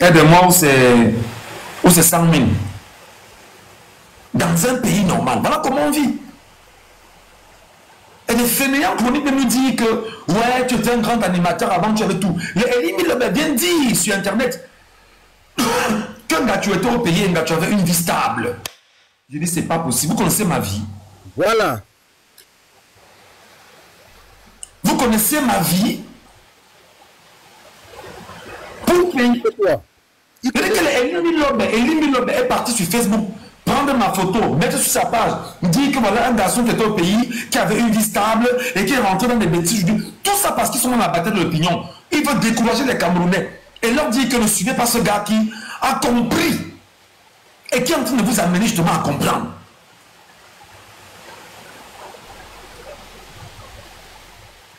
Aide-moi où c'est 100 000. Dans un pays normal. Voilà comment on vit. Et les fainéants vont nous dire que ouais, tu étais un grand animateur avant, tu avais tout. Les Elie Lobe vient dire sur Internet que tu étais au pays et tu avais une vie stable. Je dis, c'est pas possible. Vous connaissez ma vie. Voilà. Vous connaissez ma vie. Pour payer. Il dit que Elie Lobe est parti sur Facebook, prendre ma photo, mettre sur sa page, dire que voilà un garçon qui était au pays, qui avait une vie stable et qui est rentré dans des bêtises. Je dis, tout ça parce qu'ils sont dans la bataille de l'opinion. Ils veulent décourager les Camerounais et leur dire que ne suivez pas ce gars qui a compris et qui est en train de vous amener justement à comprendre.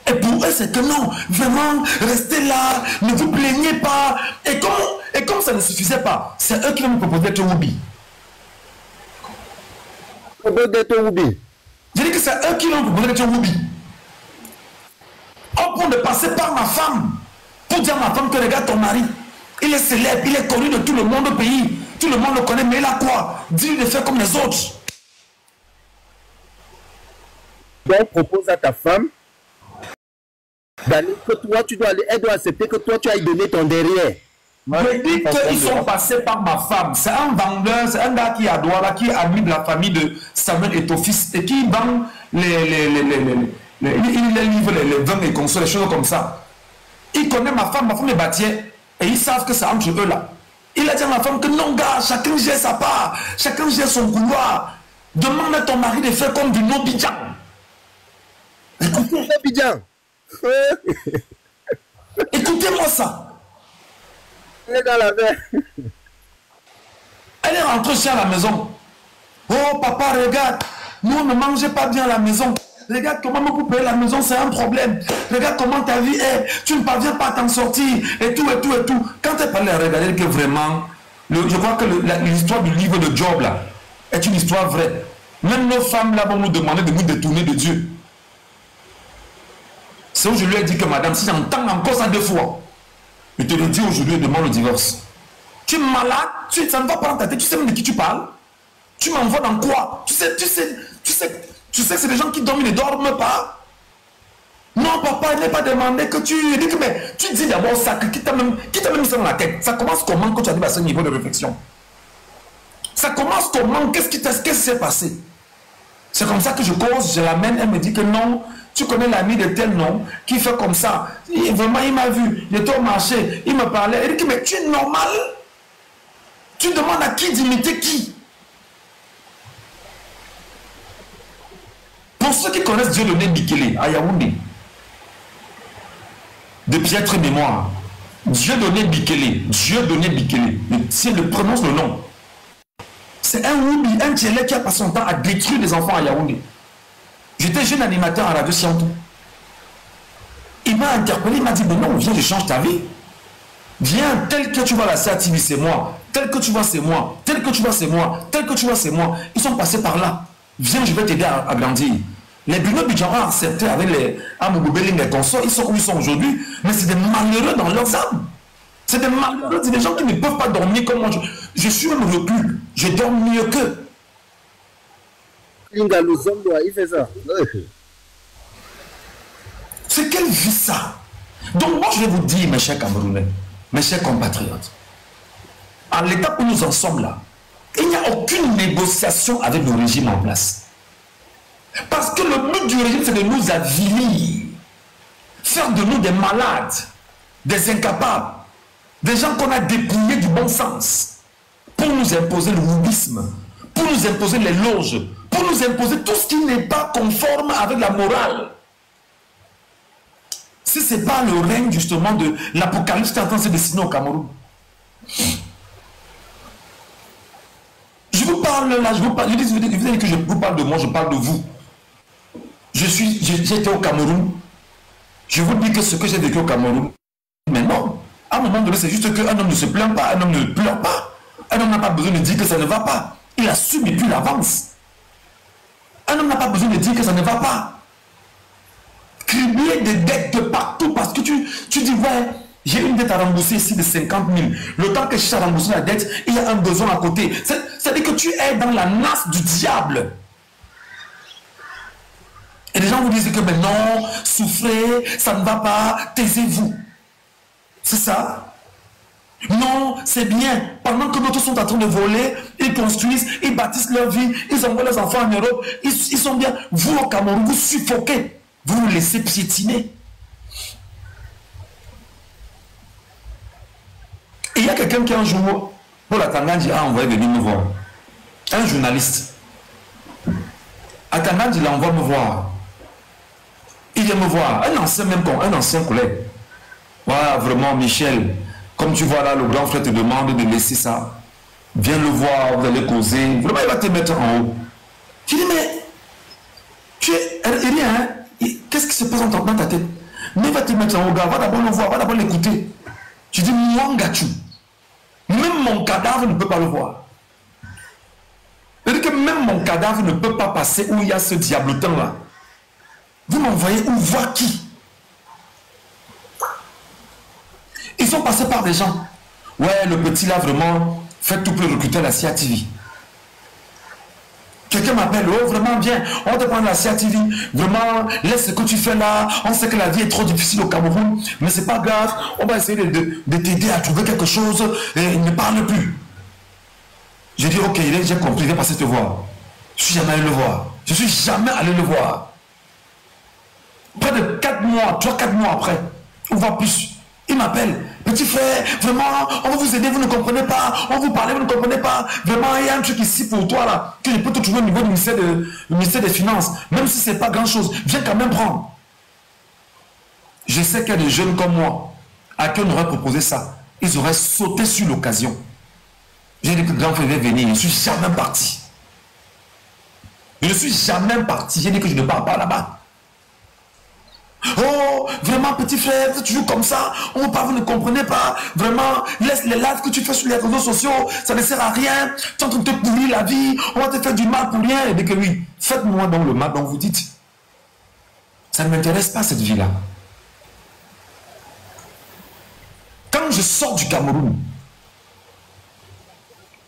Et pour eux, c'est que non, vraiment, restez là, ne vous plaignez pas. Et comme ça ne suffisait pas, c'est eux qui vont nous proposer d'être Woubi. Je dis que c'est eux qui vont nous proposer d'être Woubi. Au point de passer par ma femme, pour dire à ma femme que regarde ton mari, il est célèbre, il est connu de tout le monde au pays, tout le monde le connaît, mais il a quoi? Dis-lui de faire comme les autres. Donc, propose à ta femme d'aller, que toi, tu dois aller, elle doit accepter que toi, tu ailles donner ton derrière. Je dis qu'ils sont passés par ma femme. C'est un vendeur, c'est un gars qui a Douala, qui est ami de la famille de Samuel et Tofis, et qui vend les livres, les vins et consoles, les choses comme ça. Il connaît ma femme est bâtière, et ils savent que c'est entre eux là. Il a dit à ma femme que non, gars, chacun gère sa part, chacun gère son couloir. Demande à ton mari de faire comme du Nobidjan. Écoutez, Nobidjan. Écoutez-moi ça. Elle est dans la mer. Elle est rentrée chez à la maison. Oh papa, regarde, nous on ne mangeait pas bien à la maison. Regarde comment vous payer la maison, c'est un problème. Regarde comment ta vie est. Tu ne parviens pas à t'en sortir. Et tout, et tout, et tout. Quand elle parlait, regardez que vraiment, je crois que l'histoire du livre de Job là est une histoire vraie. Même nos femmes là vont nous demander de nous détourner de Dieu. C'est où je lui ai dit que madame, si j'entends encore ça 2 fois, je te le dis aujourd'hui, je demande le divorce. Tu es malade, ça ne va pas dans ta tête, tu sais même de qui tu parles. Tu m'envoies dans quoi? Tu sais que c'est des gens qui dorment, ils ne dorment pas. Non, papa, il n'est pas demandé que tu... Mais tu dis d'abord ça, qui t'a même mis ça dans la tête. Ça commence comment quand tu arrives à ce niveau de réflexion? Ça commence comment? Qu'est-ce qui s'est passé? C'est comme ça que je cause, je l'amène, elle me dit que non, tu connais l'ami de tel nom, qui fait comme ça. Vraiment, il m'a vu, il était au marché, il me parlait. Elle dit, mais tu es normal? Tu demandes à qui d'imiter qui? Pour ceux qui connaissent Dieu donné Bikele, à Yaoundé, de piètre mémoire, Dieu donné Bikele, si elle prononce le nom, c'est un Woubi, un Tchélé qui a passé son temps à détruire les enfants à Yaoundé. J'étais jeune animateur à Radio Siantou. Il m'a interpellé, il m'a dit, mais non, viens, je change ta vie. Viens, tel que tu vois la CATV, c'est moi. Tel que tu vois, c'est moi. Tel que tu vois, c'est moi. Tel que tu vois, c'est moi. Ils sont passés par là. Viens, je vais t'aider à grandir. Les Bruno Bidjan ont accepté avec les Amougoubeling, les consorts, ils sont où ils sont aujourd'hui, mais c'est des malheureux dans leurs âmes. C'est des malheureux, c'est des gens qui ne peuvent pas dormir comme moi. Je suis même recul. Je dors mieux qu'eux. Il fait ça. C'est quelle vie ça? Donc moi je vais vous dire, mes chers Camerounais, mes chers compatriotes, à l'état où nous en sommes là, il n'y a aucune négociation avec le régime en place. Parce que le but du régime, c'est de nous avilir, faire de nous des malades, des incapables, des gens qu'on a dépouillés du bon sens, pour nous imposer le woubisme, pour nous imposer les loges, pour nous imposer tout ce qui n'est pas conforme avec la morale. Si ce n'est pas le règne justement de l'apocalypse qui est en train de se dessiner au Cameroun. Je vous parle là, je vous parle, je dis que je vous parle de moi, je parle de vous. J'étais au Cameroun. Je vous dis que ce que j'ai vécu au Cameroun, mais non. À un moment donné, c'est juste qu'un homme ne se plaint pas, un homme ne pleure pas. Un homme n'a pas besoin de dire que ça ne va pas. Il assume et puis il avance. Un homme n'a pas besoin de dire que ça ne va pas. Cribler des dettes de partout parce que tu dis, ouais, j'ai une dette à rembourser ici de 50 000. Le temps que je cherche à rembourser la dette, il y a un besoin à côté. C'est-à-dire que tu es dans la nasse du diable. Et les gens vous disent que mais non, souffrez, ça ne va pas, taisez-vous. C'est ça? Non, c'est bien. Pendant que d'autres sont en train de voler, ils construisent, ils bâtissent leur vie, ils envoient leurs enfants en Europe, ils sont bien. Vous au Cameroun, vous suffoquez, vous vous laissez piétiner. Et il y a quelqu'un qui un jour, pour la Tangandji, a envoyé venir me voir. Un journaliste. À Tangandji, il envoie me voir. Il vient me voir. Un ancien collègue. Voilà, vraiment, Michel. Comme tu vois là, le grand frère te demande de laisser ça. Viens le voir, vous allez causer. Vraiment, il va te mettre en haut. Je dis, mais tu es rien, hein? Qu'est-ce qui se passe dans ta tête? Mais il va te mettre en haut, gars. Va d'abord le voir, va d'abord l'écouter. Je dis, moi, Gatou, même mon cadavre ne peut pas le voir. C'est-à-dire que même mon cadavre ne peut pas passer où il y a ce diablotin là. Vous m'envoyez où voir qui? Ils sont passés par des gens. Ouais, le petit là, vraiment, fait tout pour recruter la CIATV. Quelqu'un m'appelle, oh, vraiment bien, on te prend la CIATV. Vraiment, laisse ce que tu fais là. On sait que la vie est trop difficile au Cameroun, mais c'est pas grave. On va essayer de t'aider à trouver quelque chose et ne parle plus. J'ai dit, ok, j'ai compris, viens passer te voir. Je suis jamais allé le voir. Je suis jamais allé le voir. Près de 4 mois, 3-4 mois après, ou voire plus, il m'appelle. Petit frère, vraiment, on va vous aider, vous ne comprenez pas. On vous parle, vous ne comprenez pas. Vraiment, il y a un truc ici pour toi là, que je peux te trouver au niveau du ministère des Finances. Même si ce n'est pas grand chose, viens quand même prendre. Je sais qu'il y a des jeunes comme moi, à qui on aurait proposé ça. Ils auraient sauté sur l'occasion. J'ai dit que le grand frère va venir, je ne suis jamais parti. Je ne suis jamais parti. J'ai dit que je ne pars pas là-bas. Oh, vraiment, petit frère, tu joues comme ça, on parle, vous ne comprenez pas. Vraiment, laisse les lives que tu fais sur les réseaux sociaux, ça ne sert à rien. Tu es en train de te pourrir la vie, on va te faire du mal pour rien. Et dès que oui, faites-moi donc le mal dont vous dites. Ça ne m'intéresse pas cette vie-là. Quand je sors du Cameroun,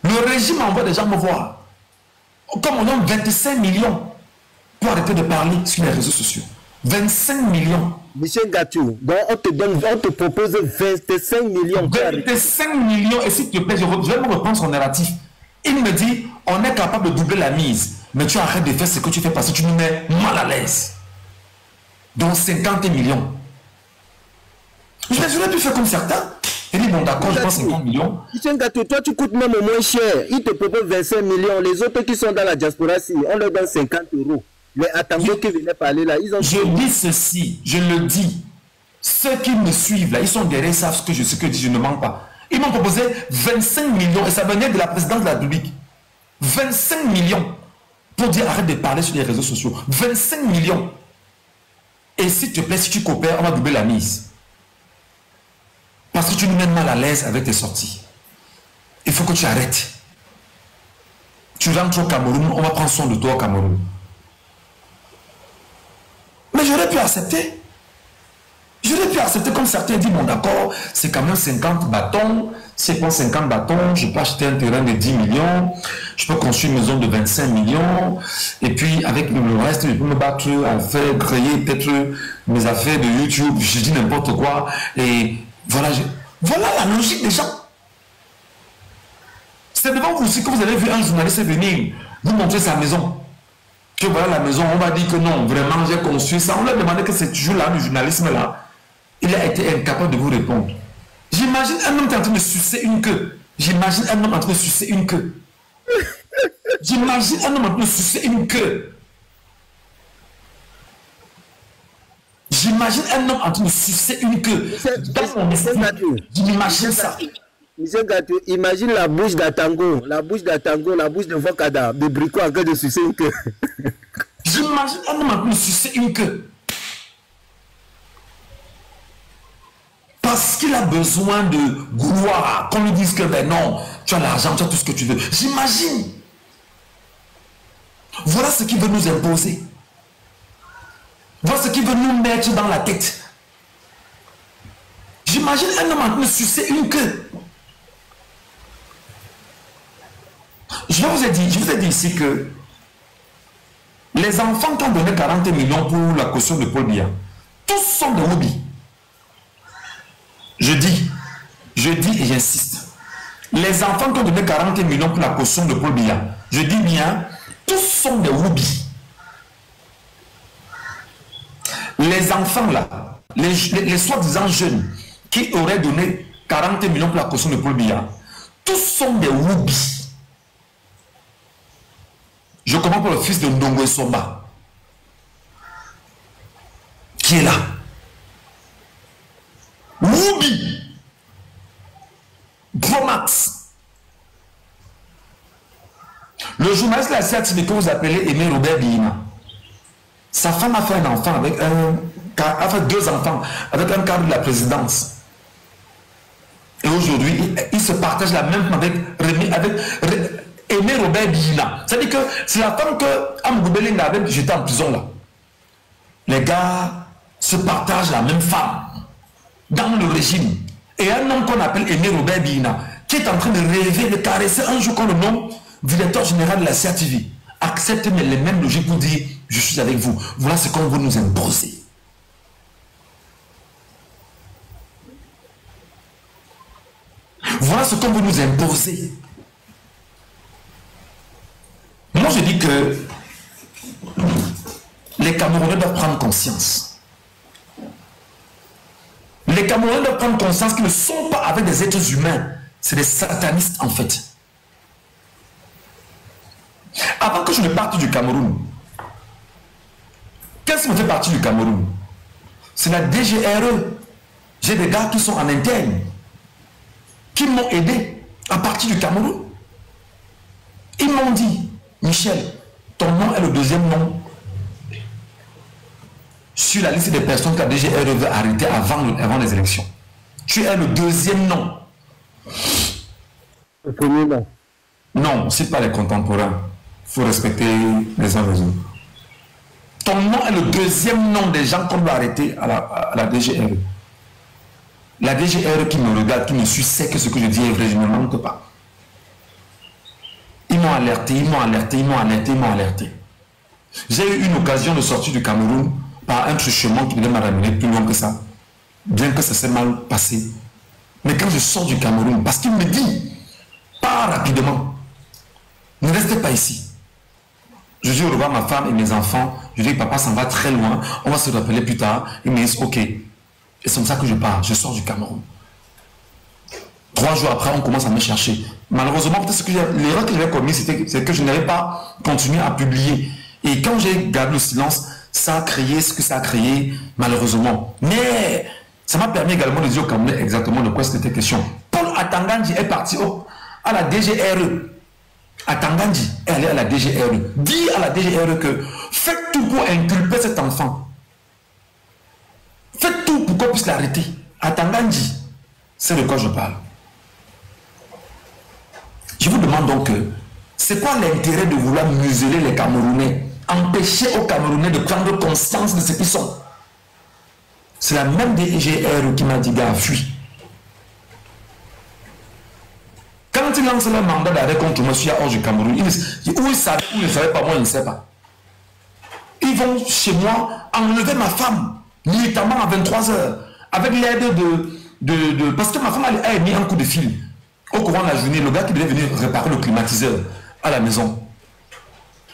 le régime envoie des gens me voir. Comme on a 25 millions pour arrêter de parler sur les réseaux sociaux. 25 millions. Monsieur Gatou, donc on te propose 25 millions. 25 millions, et s'il te plaît, je vais me reprendre son narratif. Il me dit, on est capable de doubler la mise, mais tu arrêtes de faire ce que tu fais parce que tu nous mets mal à l'aise. Donc 50 millions. Je vais plus faire comme certains. Il dit, bon d'accord, je prends 50 millions. Monsieur Gatou, toi tu coûtes même au moins cher. Il te propose 25 millions. Les autres qui sont dans la diaspora, si on leur donne 50 euros. Les Atango qui venaient parler là, ils ont... Je dis ceci, je le dis. Ceux qui me suivent là, ils sont derrière, ils savent ce que je dis, je ne mens pas. Ils m'ont proposé 25 millions et ça venait de la présidence de la République. 25 millions pour dire arrête de parler sur les réseaux sociaux. 25 millions. Et s'il te plaît, si tu coopères, on va doubler la mise. Parce que tu nous mets mal à l'aise avec tes sorties. Il faut que tu arrêtes. Tu rentres au Cameroun, on va prendre soin de toi au Cameroun. Mais j'aurais pu accepter. J'aurais pu accepter comme certains disent, bon d'accord, c'est quand même 50 bâtons. Si je prends 50 bâtons, je peux acheter un terrain de 10 millions. Je peux construire une maison de 25 millions. Et puis avec le reste, je peux me battre à faire créer peut-être mes affaires de YouTube. Je dis n'importe quoi. Et voilà, voilà la logique des gens. C'est devant vous aussi que vous avez vu un journaliste venir vous montrer sa maison. Que voilà la maison, on va dire que non, vraiment j'ai construit ça. On lui a demandé que c'est toujours là, le journalisme là. Il a été incapable de vous répondre. J'imagine un homme qui est en train de sucer une queue. J'imagine un homme en train de sucer une queue. J'imagine un homme en train de sucer une queue. J'imagine un homme en train de sucer une queue. Dans mon esprit, j'imagine ça. Monsieur Gatou, imagine la bouche d'Atango, la bouche de Vokada, de Brico en train de sucer une queue. J'imagine un homme en train de sucer une queue. Parce qu'il a besoin de gloire, qu'on lui dise que ben non, tu as l'argent, tu as tout ce que tu veux. J'imagine. Voilà ce qu'il veut nous imposer. Voilà ce qu'il veut nous mettre dans la tête. J'imagine un homme en train de sucer une queue. Je vous ai dit ici que les enfants qui ont donné 40 millions pour la caution de Paul Biya, tous sont des hobbies. Je dis et j'insiste. Les enfants qui ont donné 40 millions pour la caution de Paul Biya, je dis bien, tous sont des hobbies. Les enfants là, les soi-disant jeunes qui auraient donné 40 millions pour la caution de Paul Biya, tous sont des hobbies. Je commence par le fils de Ndongo Somba, qui est là. Woubi, Bromax. Le journaliste de la CRTV que vous appelez Aimé Robert Bihina, sa femme a fait un enfant avec a fait 2 enfants avec un cadre de la présidence. Et aujourd'hui, il se partage la même avec Aimé Robert Bihina. C'est-à-dire que c'est la femme que Amgoubelinga avait jeté en prison là. Les gars se partagent la même femme dans le régime. Et un homme qu'on appelle Aimé Robert Bihina, qui est en train de rêver de caresser un jour qu'on le nomme directeur général de la CRTV, accepte les mêmes logiques pour dire je suis avec vous. Voilà ce qu'on veut nous imposer. Voilà ce qu'on veut nous imposer. Moi, je dis que les Camerounais doivent prendre conscience. Les Camerounais doivent prendre conscience qu'ils ne sont pas avec des êtres humains. C'est des satanistes, en fait. Avant que je ne parte du Cameroun, qu'est-ce qui me fait partie du Cameroun? C'est la DGRE. J'ai des gars qui sont en interne, qui m'ont aidé à partir du Cameroun. Ils m'ont dit, Michel, ton nom est le 2e nom sur la liste des personnes que la DGRE veut arrêter avant les élections. Tu es le 2e nom. Le premier nom. Non, c'est pas les contemporains. Il faut respecter les uns les autres. Ton nom est le 2e nom des gens qu'on doit arrêter à la DGRE. La DGRE qui me regarde, qui me suit, sait que ce que je dis est vrai, je ne mente pas. Ils m'ont alerté, ils m'ont alerté, ils m'ont alerté, ils m'ont alerté. J'ai eu une occasion de sortir du Cameroun par un truchement qui devait me ramener plus loin que ça. Bien que ça s'est mal passé. Mais quand je sors du Cameroun, parce qu'il me dit, pars rapidement. Ne restez pas ici. Je dis au revoir à ma femme et mes enfants. Je dis, papa s'en va très loin. On va se rappeler plus tard. Ils me disent, ok. Et c'est comme ça que je pars. Je sors du Cameroun. 3 jours après, on commence à me chercher. Malheureusement, l'erreur que j'avais commise, c'est que je n'avais pas continué à publier. Et quand j'ai gardé le silence, ça a créé ce que ça a créé, malheureusement. Mais ça m'a permis également de dire au Camerounais exactement de quoi c'était question. Paul Atangandji est parti à la DGRE. Atangandji est allé à la DGRE. Dit à la DGRE que faites tout pour inculper cet enfant. Faites tout pour qu'on puisse l'arrêter. Atangandji, c'est de quoi je parle. Je vous demande donc, c'est quoi l'intérêt de vouloir museler les Camerounais, empêcher aux Camerounais de prendre conscience de ce qu'ils sont? C'est la même DGRE qui m'a dit, gars, fuis. Quand ils lancent leur mandat d'arrêt contre moi, je suis hors du Cameroun, où ils savaient, où ils ne savaient pas, moi, ils ne savent pas. Ils vont chez moi enlever ma femme, militamment à 23 h, avec l'aide de... Parce que ma femme a mis un coup de fil. Au courant de la journée, le gars qui devait venir réparer le climatiseur à la maison.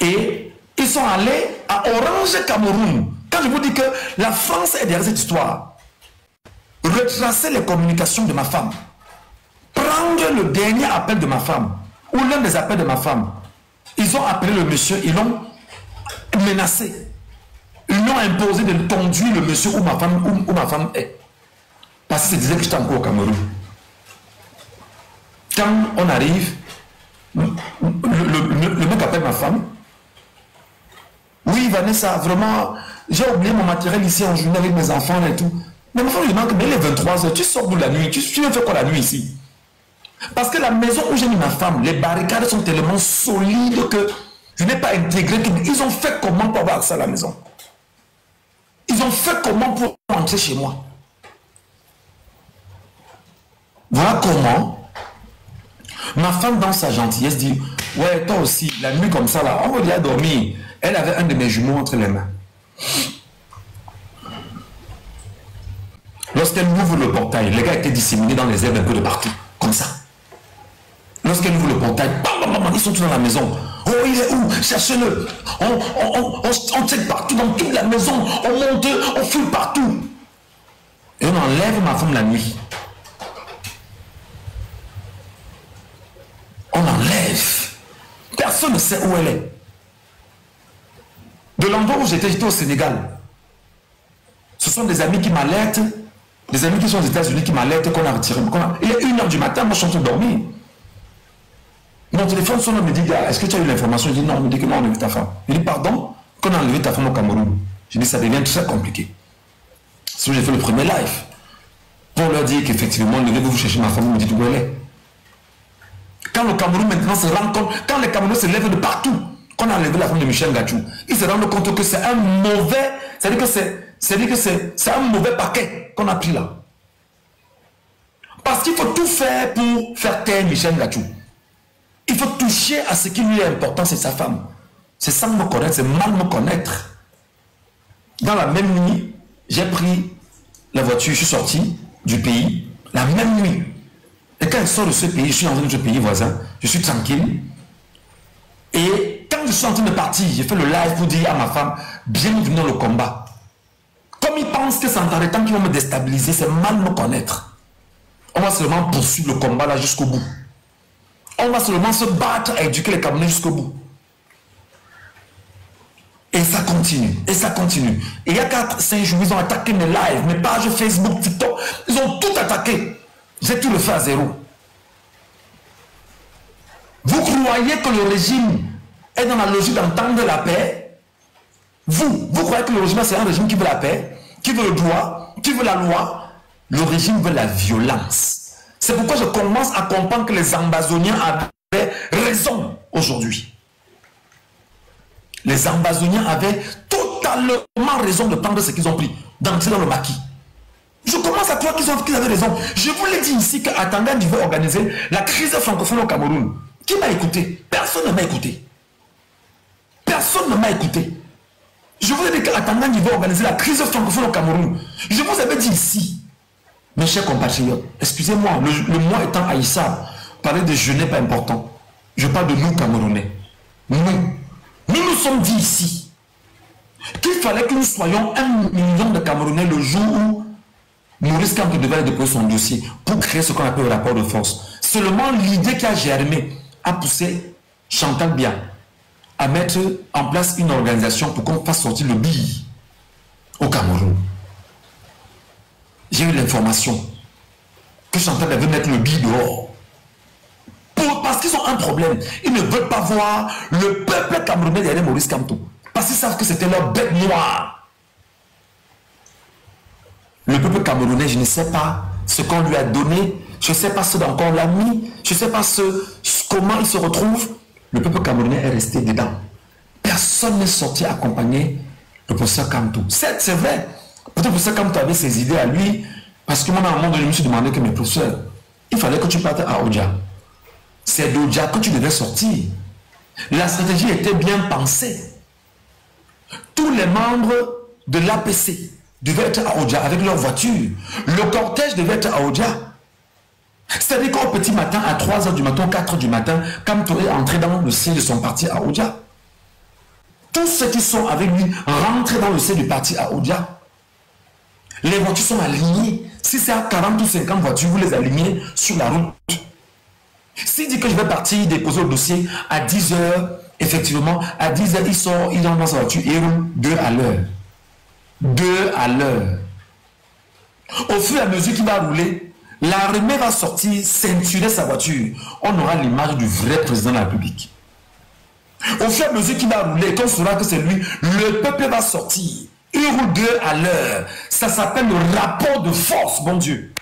Et ils sont allés à Orange Cameroun. Quand je vous dis que la France est derrière cette histoire, retracer les communications de ma femme, prendre le dernier appel de ma femme, ou l'un des appels de ma femme, ils ont appelé le monsieur, ils l'ont menacé. Ils l'ont imposé de conduire le monsieur où ma femme est. Parce que ça disait que j'étais encore au Cameroun. Quand on arrive, le mec appelle ma femme. Oui, Vanessa, vraiment, j'ai oublié mon matériel ici en journée avec mes enfants et tout. Mais ma femme lui demande, mais il est 23 h, tu sors de la nuit, tu viens faire quoi la nuit ici? Parce que la maison où j'ai mis ma femme, les barricades sont tellement solides que je n'ai pas intégré. Ils ont fait comment pour avoir accès à la maison? Ils ont fait comment pour entrer chez moi? Voilà comment ma femme, dans sa gentillesse, dit, ouais, toi aussi, la nuit comme ça, là, on va dire dormir. Elle avait un de mes jumeaux entre les mains. Lorsqu'elle ouvre le portail, les gars étaient disséminés dans les herbes un peu de partout, comme ça. Lorsqu'elle ouvre le portail, ils sont tous dans la maison. Oh, il est où? Cherchez-le. On check partout, dans toute la maison. On monte, on fouille partout. Et on enlève ma femme la nuit. On enlève. Personne ne sait où elle est. De l'endroit où j'étais au Sénégal. Ce sont des amis qui m'alertent. Des amis qui sont aux États-Unis qui m'alertent qu'on a retiré. Il est 1h du matin, moi je suis en train de dormir. Mon téléphone sonne, me dit, est-ce que tu as eu l'information? Je dis non, il me dit que non, on a enlevé ta femme. Il dit pardon, qu'on a enlevé ta femme au Cameroun. Je dis ça devient tout ça compliqué. Si j'ai fait le premier live, pour leur dire qu'effectivement, levez-vous chercher ma femme, vous me dites où elle est. Quand le Cameroun maintenant se rend compte, quand les Camerounais se lèvent de partout, qu'on a enlevé la femme de Michel Gachou, ils se rendent compte que c'est un mauvais, c'est-à-dire que c'est un mauvais paquet qu'on a pris là. Parce qu'il faut tout faire pour faire taire Michel Gachou. Il faut toucher à ce qui lui est important, c'est sa femme. C'est sans me connaître, c'est mal me connaître. Dans la même nuit, j'ai pris la voiture, je suis sorti du pays, la même nuit. Et quand je sors de ce pays, je suis dans un autre pays voisin, je suis tranquille. Et quand je suis en train de partir, j'ai fait le live pour dire à ma femme, bienvenue dans le combat. Comme ils pensent que c'est en temps qu'ils vont me déstabiliser, c'est mal me connaître. On va seulement poursuivre le combat là jusqu'au bout. On va seulement se battre à éduquer les Camerounais jusqu'au bout. Et ça continue, et ça continue. Et il y a 4-5 jours, ils ont attaqué mes lives, mes pages Facebook, TikTok. Ils ont tout attaqué. J'ai tout le fait à zéro. Vous croyez que le régime est dans la logique d'entendre la paix? Vous croyez que le régime, c'est un régime qui veut la paix, qui veut le droit, qui veut la loi? Le régime veut la violence. C'est pourquoi je commence à comprendre que les Ambazoniens avaient raison aujourd'hui. Les Ambazoniens avaient totalement raison de prendre ce qu'ils ont pris, d'entrer dans le maquis. Je commence à croire qu'ils avaient raison. Je vous l'ai dit ici qu'Atanga veut organiser la crise francophone au Cameroun. Qui m'a écouté? Personne ne m'a écouté. Personne ne m'a écouté. Je vous ai dit qu'Atanga veut organiser la crise francophone au Cameroun. Je vous avais dit ici. Mes chers compatriotes, excusez-moi, le moi étant haïssable, parler de je n'ai pas important. Je parle de nous, Camerounais. Nous sommes dit ici qu'il fallait que nous soyons 1 million de Camerounais le jour où Maurice Kamto devait déposer son dossier pour créer ce qu'on appelle le rapport de force. Seulement l'idée qui a germé a poussé Chantal Biya à mettre en place une organisation pour qu'on fasse sortir le billet au Cameroun. J'ai eu l'information que Chantal veut mettre le billet dehors. Parce qu'ils ont un problème. Ils ne veulent pas voir le peuple camerounais derrière Maurice Kamto. Parce qu'ils savent que c'était leur bête noire. Le peuple camerounais, je ne sais pas ce qu'on lui a donné. Je ne sais pas ce dans quoi on l'a mis. Je ne sais pas comment il se retrouve. Le peuple camerounais est resté dedans. Personne n'est sorti accompagner le professeur Kamto. C'est vrai. Peut-être le professeur Kamto avait ses idées à lui. Parce que moi, à un moment donné, je me suis demandé que mes professeurs, il fallait que tu partes à Oudja. C'est d'Oudja que tu devais sortir. La stratégie était bien pensée. Tous les membres de l'APC devaient être à Oudja avec leur voiture. Le cortège devait être à Oudja. C'est-à-dire qu'au petit matin, à 3h du matin, 4h du matin, Kamto est entré dans le siège de son parti à Oudja. Tous ceux qui sont avec lui rentrent dans le siège du parti à Oudja. Les voitures sont alignées. Si c'est à 40 ou 50 voitures, vous les alignez sur la route. S'il dit que je vais partir déposer le dossier à 10h, effectivement, à 10h, il entre dans sa voiture et il roule 2 à l'heure. 2 à l'heure. Au fur et à mesure qu'il va rouler, l'armée va sortir, ceinturer sa voiture. On aura l'image du vrai président de la République. Au fur et à mesure qu'il va rouler, qu'on saura que c'est lui, le peuple va sortir. Il roule 2 à l'heure. Ça s'appelle le rapport de force, bon Dieu.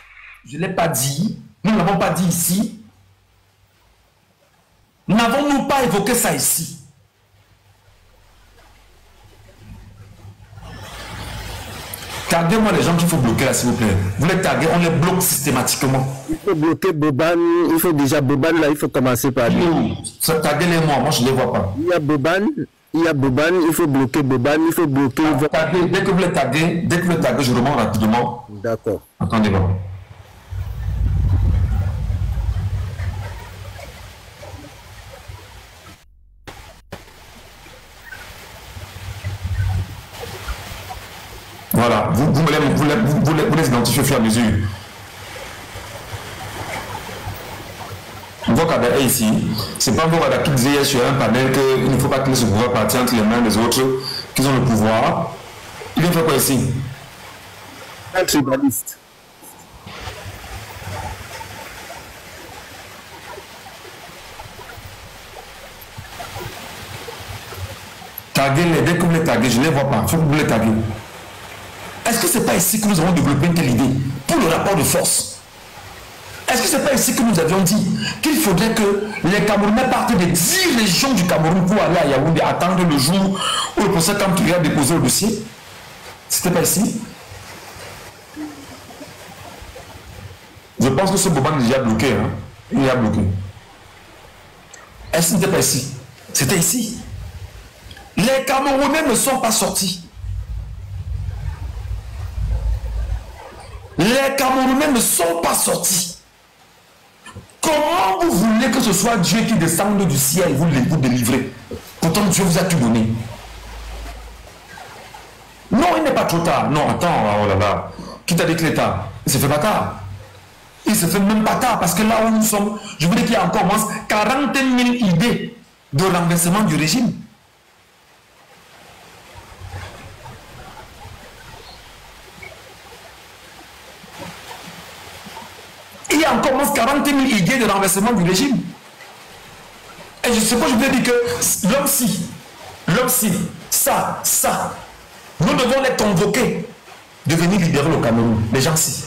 Je ne l'ai pas dit. Nous ne l'avons pas dit ici. N'avons-nous pas évoqué ça ici? Taguez-moi les gens qu'il faut bloquer là, s'il vous plaît. Vous les taguez, on les bloque systématiquement. Il faut bloquer Boban. Il faut déjà Boban là, il faut commencer par lui. Taguez-les moi je ne les vois pas. Il y a Boban, il faut bloquer Boban, il faut bloquer. Dès que vous les taguez, je remonte rapidement. D'accord. Attendez voir. Voilà, vous les identifiez au fur et à mesure. On voit qu'à ici, c'est pas encore à qui disait sur un panel qu'il ne faut pas que ce pouvoir partir entre les mains des autres, qu'ils ont le pouvoir. Il vient faire quoi ici? Un tribaliste. Taguez-les, dès que vous les taguez, je ne les vois pas, il faut que vous les taguez. Est-ce que ce n'est pas ici que nous avons développé une telle idée pour le rapport de force? Est-ce que ce n'est pas ici que nous avions dit qu'il faudrait que les Camerounais partent des 10 régions du Cameroun pour aller à Yaoundé, attendre le jour où le procès Kamtouri a déposé le dossier? C'était pas ici? Je pense que ce Boban est déjà bloqué. Hein? Il est bloqué. Est-ce que ce n'était pas ici? C'était ici. Les Camerounais ne sont pas sortis. Les Camerounais ne sont pas sortis. Comment vous voulez que ce soit Dieu qui descende du ciel, vous délivrer? Pourtant Dieu vous a tout donné. Non, il n'est pas trop tard. Non, attends, oh là là. Qui t'a dit que l'État? Il se fait pas tard. Il se fait même pas tard parce que là où nous sommes, je vous dis qu'il y a encore moins 40 000 idées de renversement du régime. Il y a encore moins 40 000 idées de renversement du régime. Et je sais pas, je vous ai dit que l'homme-ci, ça, nous devons les convoquer de venir libérer le Cameroun, les gens-ci.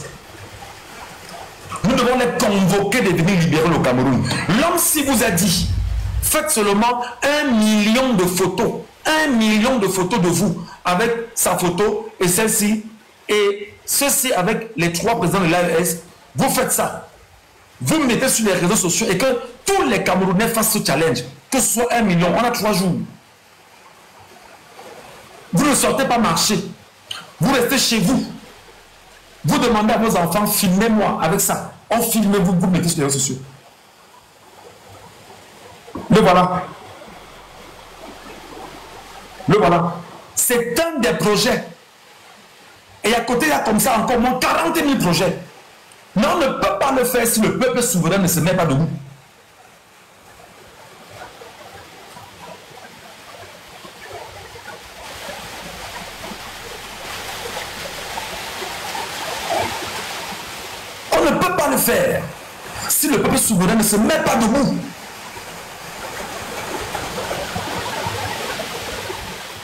Nous devons les convoquer de venir libérer le Cameroun. L'homme-ci vous a dit, faites seulement 1 million de photos, 1 million de photos de vous, avec sa photo et celle-ci, et ceci avec les 3 présidents de l'AES. Vous faites ça. Vous mettez sur les réseaux sociaux et que tous les Camerounais fassent ce challenge. Que ce soit 1 million, on a 3 jours. Vous ne sortez pas marcher. Vous restez chez vous. Vous demandez à vos enfants, filmez-moi avec ça. On filme, vous mettez sur les réseaux sociaux. Le voilà. Le voilà. C'est un des projets. Et à côté, il y a comme ça encore moins 40 000 projets. Mais on ne peut pas le faire si le peuple souverain ne se met pas debout. On ne peut pas le faire si le peuple souverain ne se met pas debout.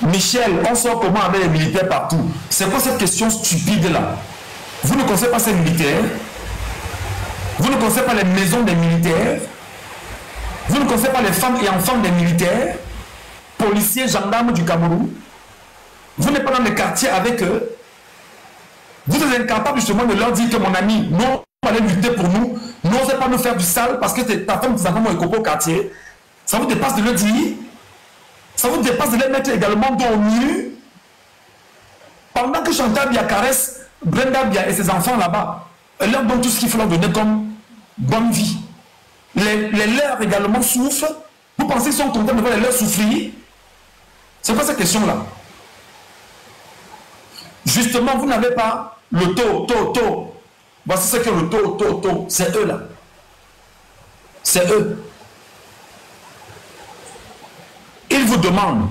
Michel, on sort comment avec les militaires partout? C'est quoi cette question stupide là? Vous ne connaissez pas ces militaires? Vous ne connaissez pas les maisons des militaires? Vous ne connaissez pas les femmes et enfants des militaires? Policiers, gendarmes du Cameroun? Vous n'êtes pas dans les quartiers avec eux? Vous êtes incapable justement de leur dire que mon ami, non, on va aller lutter pour nous, n'osez pas nous faire du sale parce que ta femme, tes enfants vont écoper au quartier. Ça vous dépasse de le dire? Ça vous dépasse de les mettre également dos au mur? Pendant que Chantal Bia caresse Brenda Bia et ses enfants là-bas, elle leur donne tout ce qu'il faut leur donner comme bonne vie. Les leurs également souffrent. Vous pensez qu'ils sont contents de voir les leurs souffrir? C'est pas cette question-là. Justement, vous n'avez pas le taux. Voici ce que le taux. C'est eux là. C'est eux. Ils vous demandent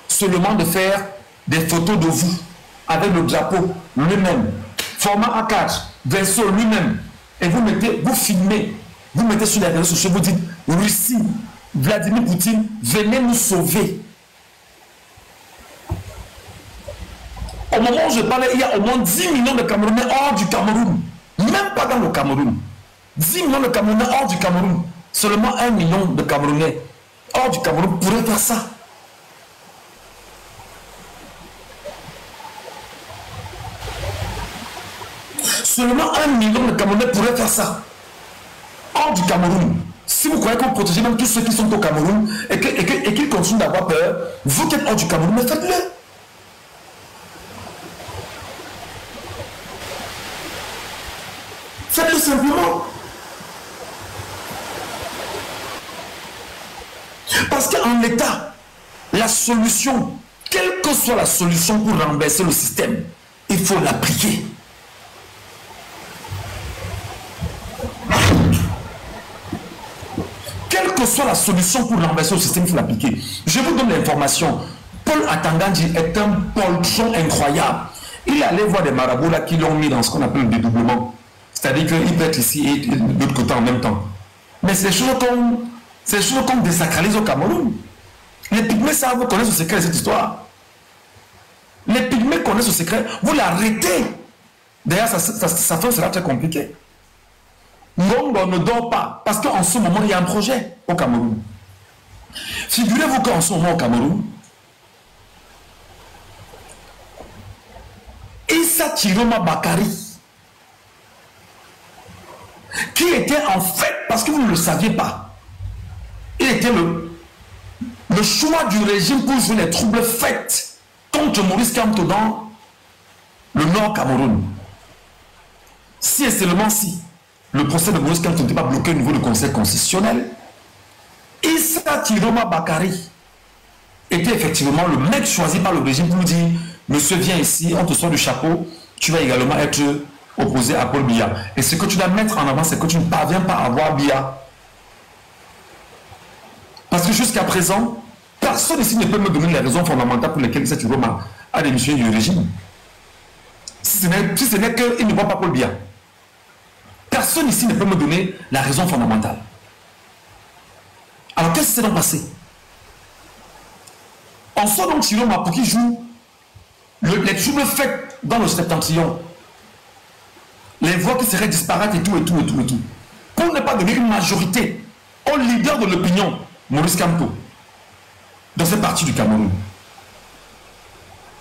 seulement de faire des photos de vous avec le drapeau lui-même, format A4, verso lui-même, et vous filmez, vous mettez sur les réseaux sociaux, vous dites Russie, Vladimir Poutine, venez nous sauver. Au moment où je parlais, il y a au moins 10 millions de Camerounais hors du Cameroun, même pas dans le Cameroun. 10 millions de Camerounais hors du Cameroun, seulement 1 million de Camerounais hors du Cameroun pourraient faire ça. Seulement 1 million de Camerounais pourraient faire ça. Hors du Cameroun. Si vous croyez que vous protégez même tous ceux qui sont au Cameroun et qu'ils continuent d'avoir peur, vous qui êtes hors du Cameroun, mais faites-le. Faites-le simplement. Parce qu'en l'état, la solution, quelle que soit la solution pour renverser le système, il faut l'appliquer. Quelle que soit la solution pour renverser le système, il faut l'appliquer. Je vous donne l'information. Paul Atangandji est un poltron incroyable. Il est allé voir des marabouts là qui l'ont mis dans ce qu'on appelle le dédoublement. C'est-à-dire qu'il peut être ici et de l'autre côté en même temps. Mais c'est des choses qu'on désacralise au Cameroun. Les pygmées savent connaître le secret de cette histoire. Les pygmées connaissent ce secret. Vous l'arrêtez. D'ailleurs, sa fin sera très compliquée. Ngongo ne dort pas. Parce qu'en ce moment, il y a un projet au Cameroun. Figurez-vous qu'en ce moment au Cameroun, Issa Chiroma Bakari, qui était en fait, parce que vous ne le saviez pas, il était le choix du régime pour jouer les troubles faits contre Maurice Kamto dans le Nord Cameroun. Si et seulement si le procès de Maurice Kamto n'était pas bloqué au niveau du Conseil constitutionnel, Issa Chiroma Bakari était effectivement le mec choisi par le régime pour dire monsieur, viens ici, on te sort du chapeau, tu vas également être opposé à Paul Biya. Et ce que tu dois mettre en avant, c'est que tu ne parviens pas à avoir Biya. Parce que jusqu'à présent, personne ici ne peut me donner les raisons fondamentales pour lesquelles Issa Chiroma a démissionné du régime. Si ce n'est qu'il ne voit pas Paul Biya. Personne ici ne peut me donner la raison fondamentale. Alors qu'est-ce qui s'est donc passé? On sort donc Chiroma pour qu'il joue les troubles faits dans le septentrion. Les voix qui seraient disparates et tout. Pour ne pas donner une majorité au leader de l'opinion, Maurice Kamto, dans cette partie du Cameroun.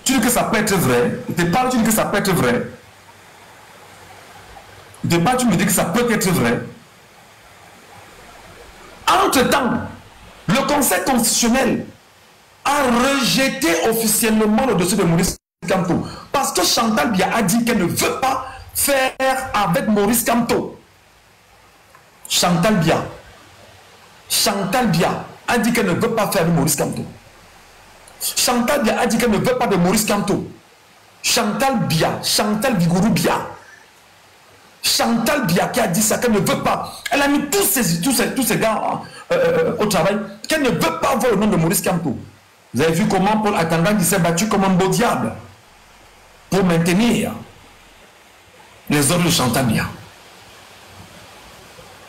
Tu dis que ça peut être vrai. Tu dis que ça peut être vrai. Tu me dis que ça peut être vrai. Entre-temps, le Conseil constitutionnel a rejeté officiellement le dossier de Maurice Kamto. Parce que Chantal Biya a dit qu'elle ne veut pas faire avec Maurice Kamto. Chantal Biya a dit qu'elle ne veut pas faire avec Maurice Kamto. Chantal Biya a dit qu'elle ne veut pas de Maurice Kamto. Chantal Vigouroux Biya. Chantal Biya qui a dit ça, qu'elle ne veut pas. Elle a mis tous ces gars au travail, qu'elle ne veut pas voir le nom de Maurice Kamto. Vous avez vu comment Paul Atangandji s'est battu comme un beau diable pour maintenir les ordres de Chantal Biya.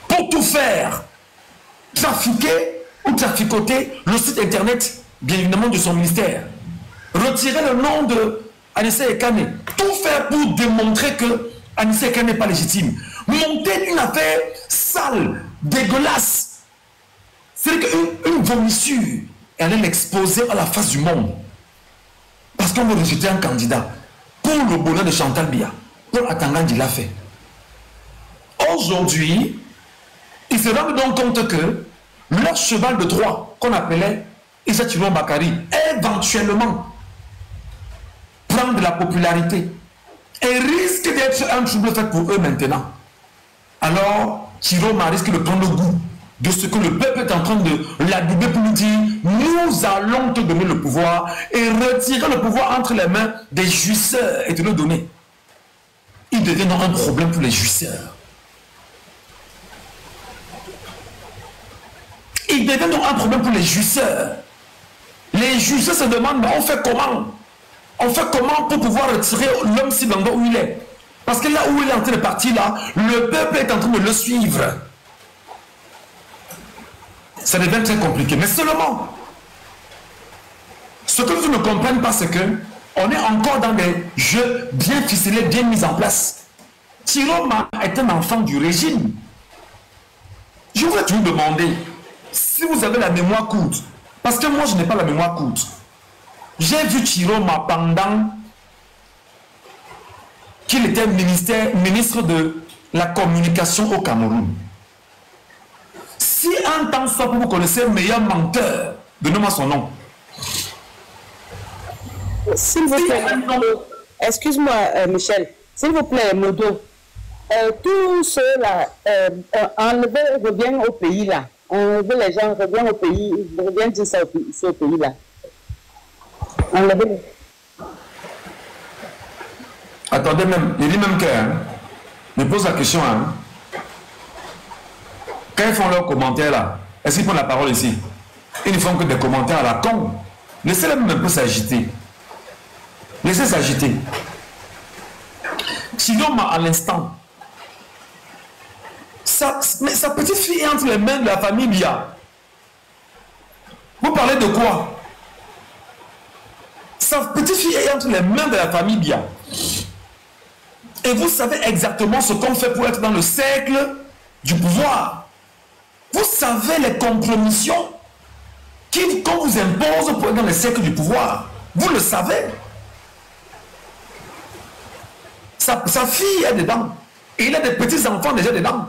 Pour tout faire, trafiquer ou traficoter le site internet, bien évidemment, de son ministère. Retirer le nom de Anissa Ekane. Tout faire pour démontrer que Anissa Ekane n'est pas légitime. Monter une affaire sale, dégueulasse. C'est-à-dire qu'une vomissure, elle est l'exposer à la face du monde. Parce qu'on veut rejeter un candidat. Pour le bonheur de Chantal Biya. Paul Atangandji l'a fait. Aujourd'hui, ils se rendent donc compte que leur cheval de Troie, qu'on appelait Issa Chiroma Bakari, éventuellement prendre de la popularité et risque d'être un trouble fait pour eux maintenant. Alors, Chiroma risque de prendre le goût de ce que le peuple est en train de l'adouber pour lui dire nous allons te donner le pouvoir et retirer le pouvoir entre les mains des jouisseurs et te le donner. Il devient donc un problème pour les jouisseurs. Il devient donc un problème pour les jouisseurs. Les jouisseurs se demandent mais on fait comment? On fait comment pour pouvoir retirer l'homme si l'endroit où il est? Parce que là où il est en train de partir là, le peuple est en train de le suivre. Ça devient très compliqué. Mais seulement, ce que vous ne comprenez pas, c'est que on est encore dans des jeux bien ficelés, bien mis en place. Chiroma est un enfant du régime. Je voudrais vous demander si vous avez la mémoire courte. Parce que moi, je n'ai pas la mémoire courte. J'ai vu Chiroma pendant qu'il était ministre de la communication au Cameroun. Si un temps soit vous connaissez le meilleur menteur, donnez-moi son nom. S'il vous plaît, excuse-moi Michel, s'il vous plaît Modo, tous ceux-là, enlever revient au pays là, enlever les gens, revient au pays, revient dire ça ici au pays là. Enlever. Attendez même, il dit même que, me pose la question, hein. Quand ils font leurs commentaires là, est-ce qu'ils prennent la parole ici? Ils ne font que des commentaires à la con. Laissez-les même un peu s'agiter. Laissez s'agiter. Chiloma à l'instant, sa petite fille est entre les mains de la famille Bia. Vous parlez de quoi? Sa petite fille est entre les mains de la famille Bia. Et vous savez exactement ce qu'on fait pour être dans le cercle du pouvoir. Vous savez les compromissions qu'on vous impose pour être dans le cercle du pouvoir. Vous le savez. Sa fille est dedans. Et il a des petits-enfants déjà dedans.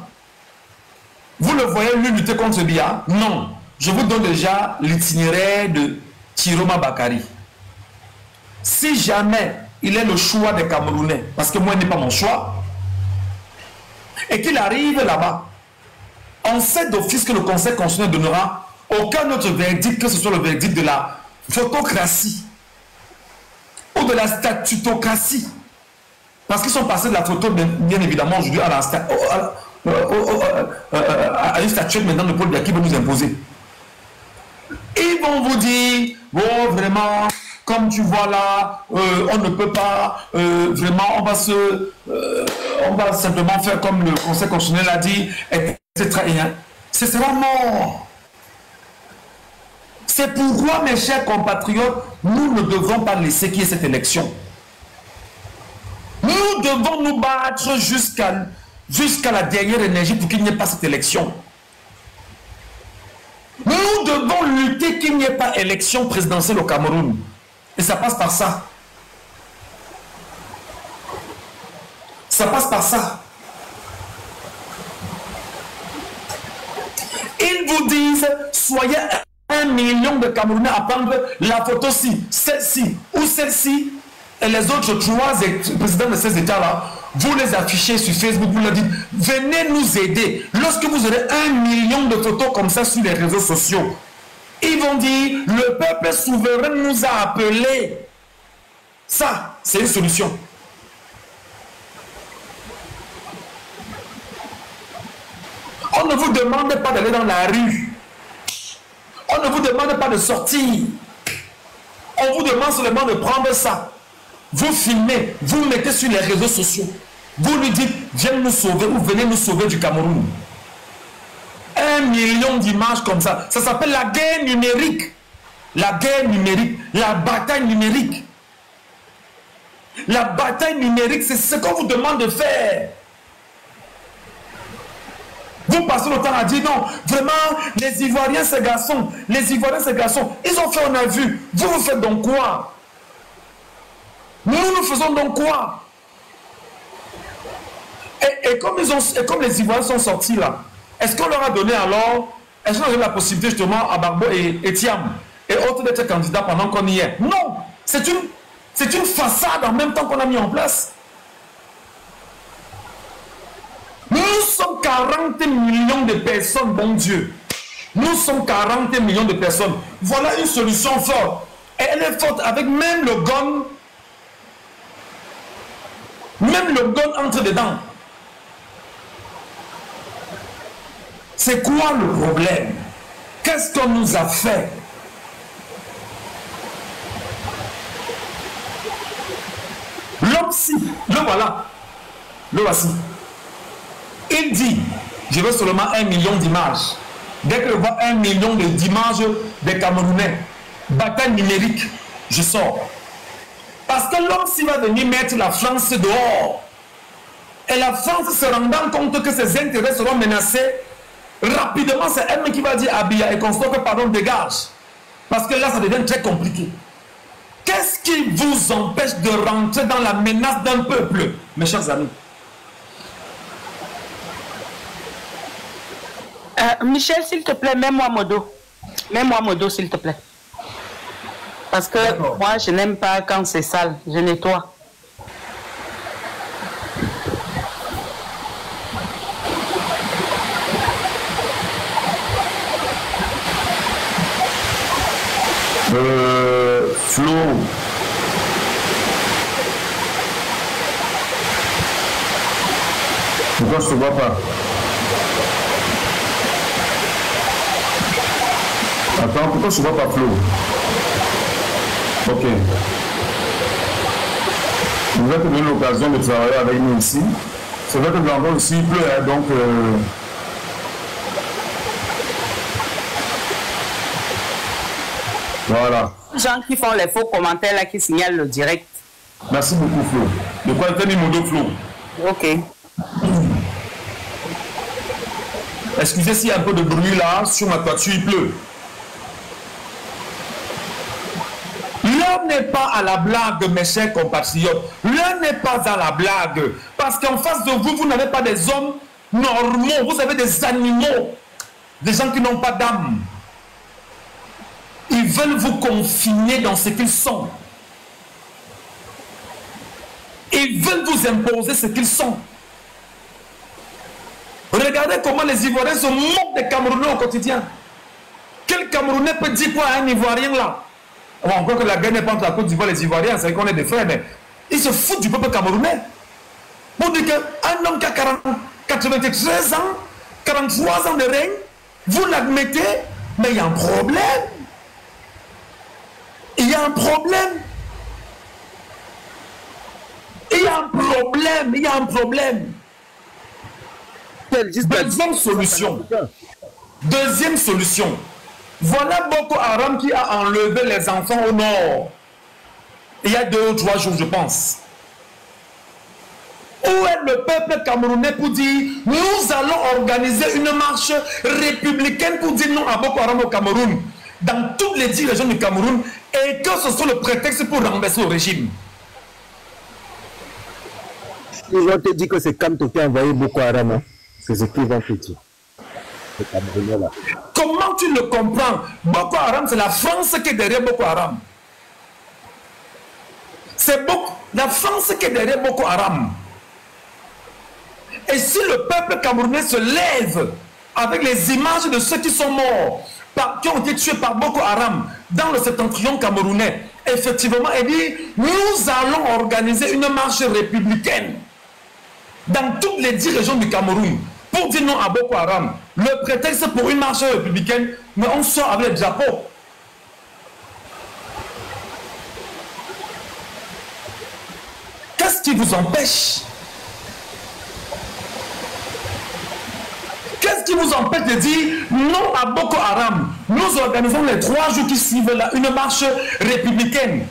Vous le voyez lui lutter contre Bia? Non. Je vous donne déjà l'itinéraire de Chiroma Bakari. Si jamais il est le choix des Camerounais, parce que moi, il n'est pas mon choix, et qu'il arrive là-bas, on sait d'office que le Conseil constitutionnel donnera aucun autre verdict que ce soit le verdict de la photocratie ou de la statutocratie. Parce qu'ils sont passés de la photo, bien évidemment, aujourd'hui, à une statuette maintenant de Paul Biya qui veut nous imposer. Ils vont vous dire, bon, vraiment, comme tu vois là, on ne peut pas, vraiment, on va simplement faire comme le Conseil constitutionnel a dit, etc. Ce sera mort. C'est pourquoi, mes chers compatriotes, nous ne devons pas laisser qu'il y ait cette élection. Nous devons nous battre jusqu'à la dernière énergie pour qu'il n'y ait pas cette élection. Nous devons lutter qu'il n'y ait pas élection présidentielle au Cameroun. Et ça passe par ça. Ça passe par ça. Ils vous disent, soyez 1 million de Camerounais à prendre la photo-ci, celle-ci ou celle-ci. Et les autres 3 présidents de ces États-là, vous les affichez sur Facebook, vous leur dites, venez nous aider. Lorsque vous aurez 1 million de photos comme ça sur les réseaux sociaux, ils vont dire, le peuple souverain nous a appelés. Ça, c'est une solution. On ne vous demande pas d'aller dans la rue. On ne vous demande pas de sortir. On vous demande seulement de prendre ça. Vous filmez, vous mettez sur les réseaux sociaux. Vous lui dites, viens nous sauver ou venez nous sauver du Cameroun. 1 million d'images comme ça. Ça s'appelle la guerre numérique. La guerre numérique. La bataille numérique. La bataille numérique, c'est ce qu'on vous demande de faire. Vous passez le temps à dire non, vraiment, les Ivoiriens, ces garçons, les Ivoiriens, ces garçons, ils ont fait, on a vu. Vous, vous faites donc quoi? Nous faisons donc quoi? Et comme les Ivoiriens sont sortis là, est-ce qu'on leur a donné alors, est-ce qu'on a donné la possibilité justement à Barbo et Thiam et autres d'être candidats pendant qu'on y est? Non, c'est une façade en même temps qu'on a mis en place. Nous sommes 40 millions de personnes, bon Dieu. Nous sommes 40 millions de personnes. Voilà une solution forte. Et elle est forte avec même le gun. Même le gun entre dedans. C'est quoi le problème? Qu'est-ce qu'on nous a fait? L'homme-ci, le voilà. Le voici. Il dit, je veux seulement 1 million d'images. Dès que je vois 1 million d'images des Camerounais, bataille numérique, je sors. Parce que l'homme s'il va venir mettre la France dehors, et la France se rendant compte que ses intérêts seront menacés, rapidement c'est elle qui va dire à Biya et constat que pardon, dégage. Parce que là ça devient très compliqué. Qu'est-ce qui vous empêche de rentrer dans la menace d'un peuple? mes chers amis. Michel, s'il te plaît, mets-moi Modo. Mets-moi Modo, s'il te plaît. Parce que moi, je n'aime pas quand c'est sale. Je nettoie. Flo. Pourquoi je ne te vois pas? Attends, pourquoi je ne vois pas Flo? Ok. Je vais te donner l'occasion de travailler avec nous ici. C'est vrai que l'endroit aussi il pleut, hein, donc... Voilà. Les gens qui font les faux commentaires là, qui signalent le direct. Merci beaucoup, Flo. De quoi était mis mon dos, Flo? Ok. Excusez s'il y a un peu de bruit là, sur ma toiture, il pleut. L'heure n'est pas à la blague, mes chers compatriotes. L'heure n'est pas à la blague. Parce qu'en face de vous, vous n'avez pas des hommes normaux. Vous avez des animaux. Des gens qui n'ont pas d'âme. Ils veulent vous confiner dans ce qu'ils sont. Ils veulent vous imposer ce qu'ils sont. Regardez comment les Ivoiriens se moquent des Camerounais au quotidien. Quel Camerounais peut dire quoi à un Ivoirien là? Bon, encore que la guerre n'est pas entre la Côte d'Ivoire et les Ivoiriens, c'est qu'on est des frères, mais ils se foutent du peuple camerounais. Pour dire qu'un homme qui a 93 ans, 43 ans de règne, vous l'admettez, mais il y a un problème. Il y a un problème. Il y a un problème. Il y a un problème. Deuxième solution. Deuxième solution. Voilà Boko Haram qui a enlevé les enfants au nord. Il y a 2 ou 3 jours, je pense. Où est le peuple camerounais pour dire nous allons organiser une marche républicaine pour dire non à Boko Haram au Cameroun, dans toutes les 10 régions du Cameroun, et que ce soit le prétexte pour renverser le régime? Ils vont te dire que c'est Kamto qui a envoyé Boko Haram. Hein? C'est ce qu'ils vont te dire. Comment tu le comprends? Boko Haram, c'est la France qui est derrière Boko Haram. C'est la France qui est derrière Boko Haram. Et si le peuple camerounais se lève avec les images de ceux qui sont morts, qui ont été tués par Boko Haram dans le septentrion camerounais, effectivement, et dit nous allons organiser une marche républicaine dans toutes les 10 régions du Cameroun pour dire non à Boko Haram. Le prétexte pour une marche républicaine, mais on sort avec le drapeau. Qu'est-ce qui vous empêche? Qu'est-ce qui vous empêche de dire non à Boko Haram? Nous organisons les 3 jours qui suivent là une marche républicaine.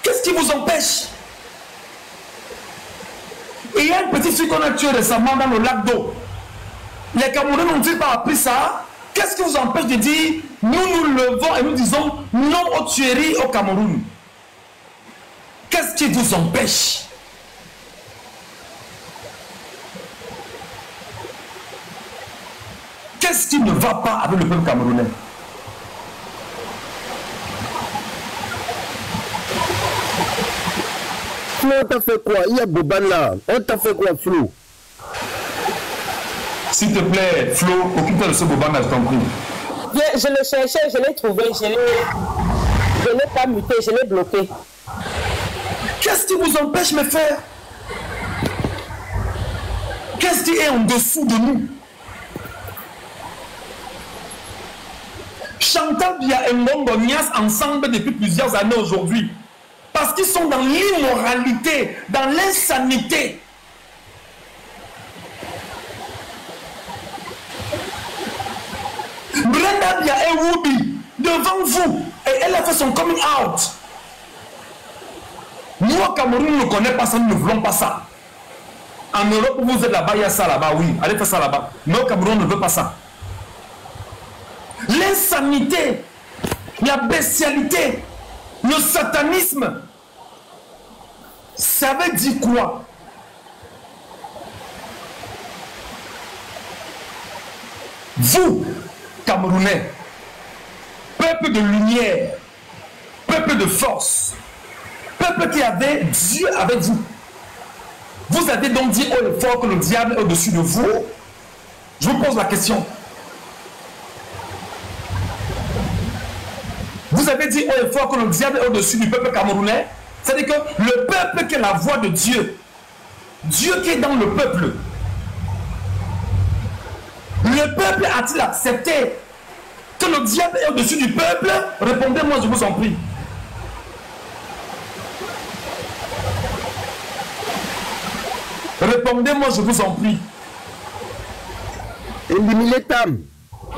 Qu'est-ce qui vous empêche? Et il y a une petite fille qu'on a tuée récemment dans le lac d'eau. Les Camerounais n'ont-ils pas appris ça? Qu'est-ce qui vous empêche de dire nous nous levons et nous disons non aux tueries au Cameroun? Qu'est-ce qui vous empêche? Qu'est-ce qui ne va pas avec le peuple camerounais? Flo, on t'a fait quoi? Il y a Boban là. On t'a fait quoi, Flo? S'il te plaît, Flo, occupe-toi de ce Boban là, je t'en prie. Je le cherchais, je l'ai trouvé, je ne l'ai pas muté, je l'ai bloqué. Qu'est-ce qui vous empêche, mes frères? Qu'est-ce qui est en dessous de nous? Chantal Bia et Mbongo Nias ensemble depuis plusieurs années aujourd'hui. Parce qu'ils sont dans l'immoralité, dans l'insanité. Brenda Bia et Woubi, devant vous, et elle a fait son coming out. Nous, au Cameroun, nous ne connaissons pas ça, nous ne voulons pas ça. En Europe, vous êtes là-bas, il y a ça là-bas, oui, allez faire ça là-bas. Mais au Cameroun, on ne veut pas ça. L'insanité, la bestialité, le satanisme, ça veut dire quoi? Vous, Camerounais, peuple de lumière, peuple de force, peuple qui avait Dieu avec vous. Vous avez donc dit haut et fort que le diable est au-dessus de vous. Je vous pose la question. Vous avez dit haut et fort que le diable est au-dessus du peuple camerounais. C'est-à-dire que le peuple qui est la voix de Dieu, Dieu qui est dans le peuple, le peuple a-t-il accepté que le diable est au-dessus du peuple? Répondez-moi, je vous en prie. Répondez-moi, je vous en prie. Éliminer Tam.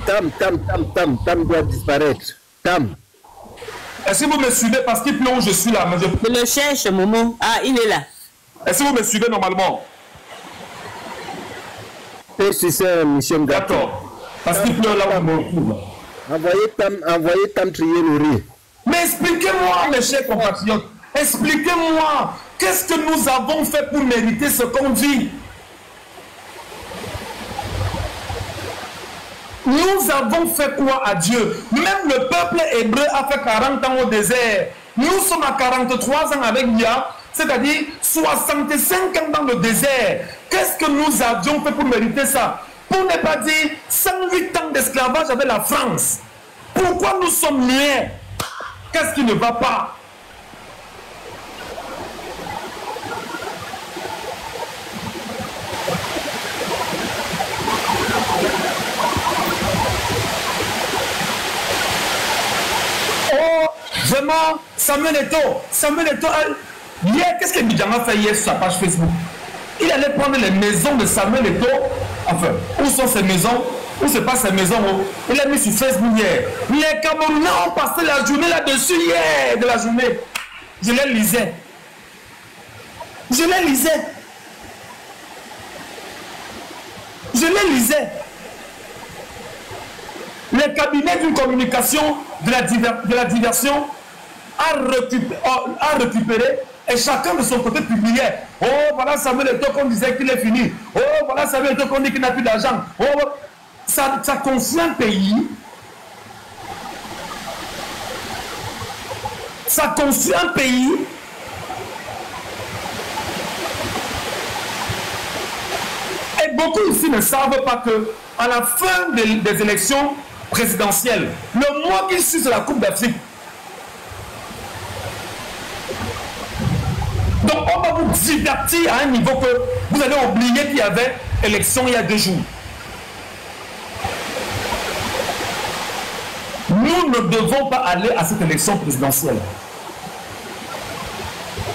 Tam doit disparaître. Tam. Est-ce que vous me suivez parce qu'il pleut où je suis là? Mais je le cherche, Momo. Ah, il est là. Est-ce que vous me suivez normalement? C'est ça, Michel. D'accord. Parce qu'il pleut là où je me retrouve. Envoyez Tam trier le riz. Mais expliquez-moi, mes chers compatriotes. Expliquez-moi. Qu'est-ce que nous avons fait pour mériter ce qu'on vit? Nous avons fait quoi à Dieu? Même le peuple hébreu a fait 40 ans au désert. Nous sommes à 43 ans avec Yah, c'est-à-dire 65 ans dans le désert. Qu'est-ce que nous avions fait pour mériter ça? Pour ne pas dire 108 ans d'esclavage avec la France. Pourquoi nous sommes muets? Qu'est-ce qui ne va pas? Vraiment, Samuel Eto'o, hier, qu'est-ce que Bidjama a fait hier sur sa page Facebook? Il allait prendre les maisons de Samuel Eto'o, enfin, où sont ces maisons? Où se passent ces maisons? Il a mis sur Facebook hier. Les Camerounais ont passé la journée là-dessus hier, de la journée. Je les lisais. Le cabinet d'une communication de la diversion a récupéré et chacun de son côté publiait. Oh, voilà Samuel Eto'o qu'on disait qu'il est fini. Oh, voilà Samuel Eto'o qu'on dit qu'il n'a plus d'argent. Oh, ça construit un pays. Ça construit un pays. Et beaucoup ici ne savent pas que à la fin des élections présidentielles, le mois qui suit, c'est la Coupe d'Afrique. Donc on va vous divertir à un niveau que vous allez oublier qu'il y avait élection il y a 2 jours. Nous ne devons pas aller à cette élection présidentielle.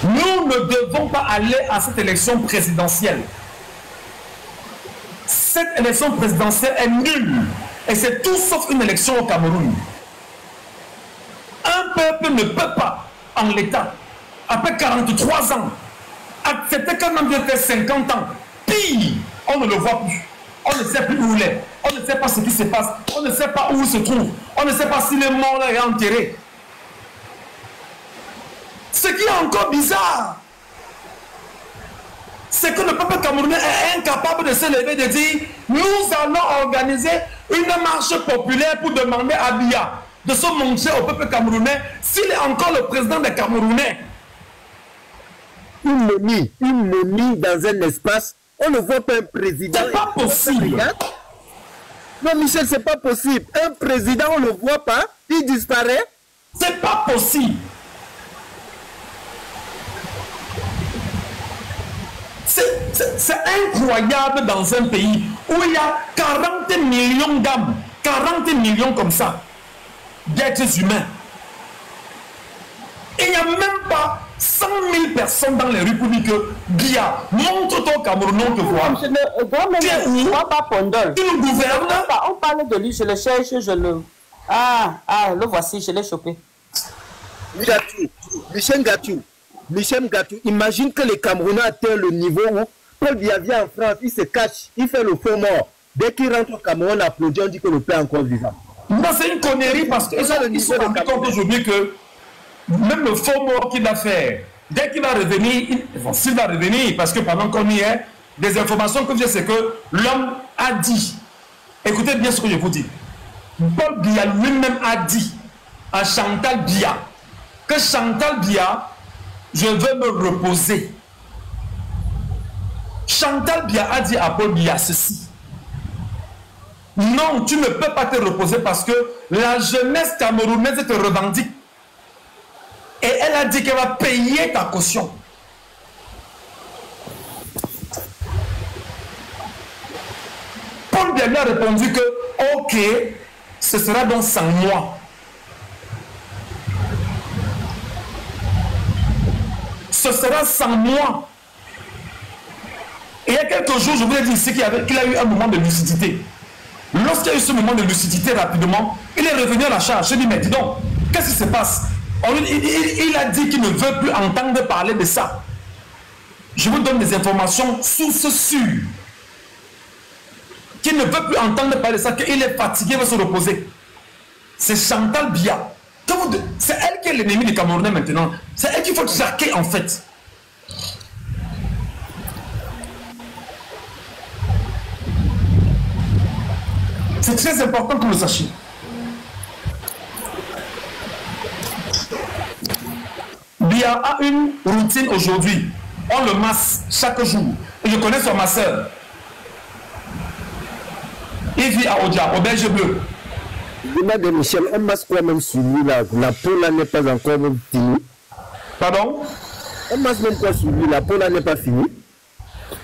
Nous ne devons pas aller à cette élection présidentielle. Cette élection présidentielle est nulle. Et c'est tout sauf une élection au Cameroun. Un peuple ne peut pas, en l'état, après 43 ans, accepter qu'un homme fait 50 ans. Pire, on ne le voit plus. On ne sait plus où il est. On ne sait pas ce qui se passe. On ne sait pas où il se trouve. On ne sait pas s'il est mort là et enterré. Ce qui est encore bizarre, c'est que le peuple camerounais est incapable de se lever et de dire nous allons organiser une marche populaire pour demander à Biya de se montrer au peuple camerounais s'il est encore le président des Camerounais. Une momie dans un espace, on ne voit pas un président. C'est pas possible. Non, Michel, c'est pas possible. Un président, on ne le voit pas, il disparaît. C'est pas possible. C'est incroyable dans un pays où il y a 40 millions d'âmes, 40 millions comme ça, d'êtres humains. Il n'y a même pas 100 000 personnes dans les rues pour dire que Biya, montre-toi au Cameroun, on te voit. Je ne vois pas Pondol. Tu nous gouvernes. On parle de lui, je le cherche, je le... Ah, le voici, je l'ai chopé. Michel Gatou, imagine que les Camerounais atteignent le niveau où Paul Biya vient en France, il se cache, il fait le faux mort. Dès qu'il rentre au Cameroun, on applaudit, on dit que le père est encore vivant. Non, c'est une connerie parce qu'ils sont rendus compte aujourd'hui que même le faux mort qu'il va faire, dès qu'il va revenir, s'il va revenir, parce que pendant qu'on y est, des informations que j'ai, c'est que l'homme a dit Écoutez bien ce que je vous dis. Paul Biya lui-même a dit à Chantal Biya que Chantal Biya, je veux me reposer. Chantal Biya a dit à Paul Biya ceci. Non, tu ne peux pas te reposer parce que la jeunesse camerounaise te revendique. Et elle a dit qu'elle va payer ta caution. Paul Biya lui a répondu que, ok, ce sera dans 5 mois. Ce sera 100 mois. Et il y a quelques jours, je vous ai dit ici qu'il a eu un moment de lucidité. Lorsqu'il y a eu ce moment de lucidité, rapidement, il est revenu à la charge. Je dis, mais dis donc, qu'est-ce qui se passe? Il a dit qu'il ne veut plus entendre parler de ça. Je vous donne des informations sources sûres. Qu'il ne veut plus entendre parler de ça, qu'il est fatigué, il veut se reposer. C'est Chantal Biya. C'est elle qui est l'ennemi des Camerounais maintenant. C'est elle qu'il faut traquer en fait. C'est très important que vous le sachiez. Biya a une routine aujourd'hui. On le masse chaque jour. Et je connais son masseur. Il vit à Odia, au Berger Bleu. Demande Michel, un masque quand même sur lui là, la peau là n'est pas encore finie. Pardon? Un masque même pas sur lui, la peau là n'est pas finie.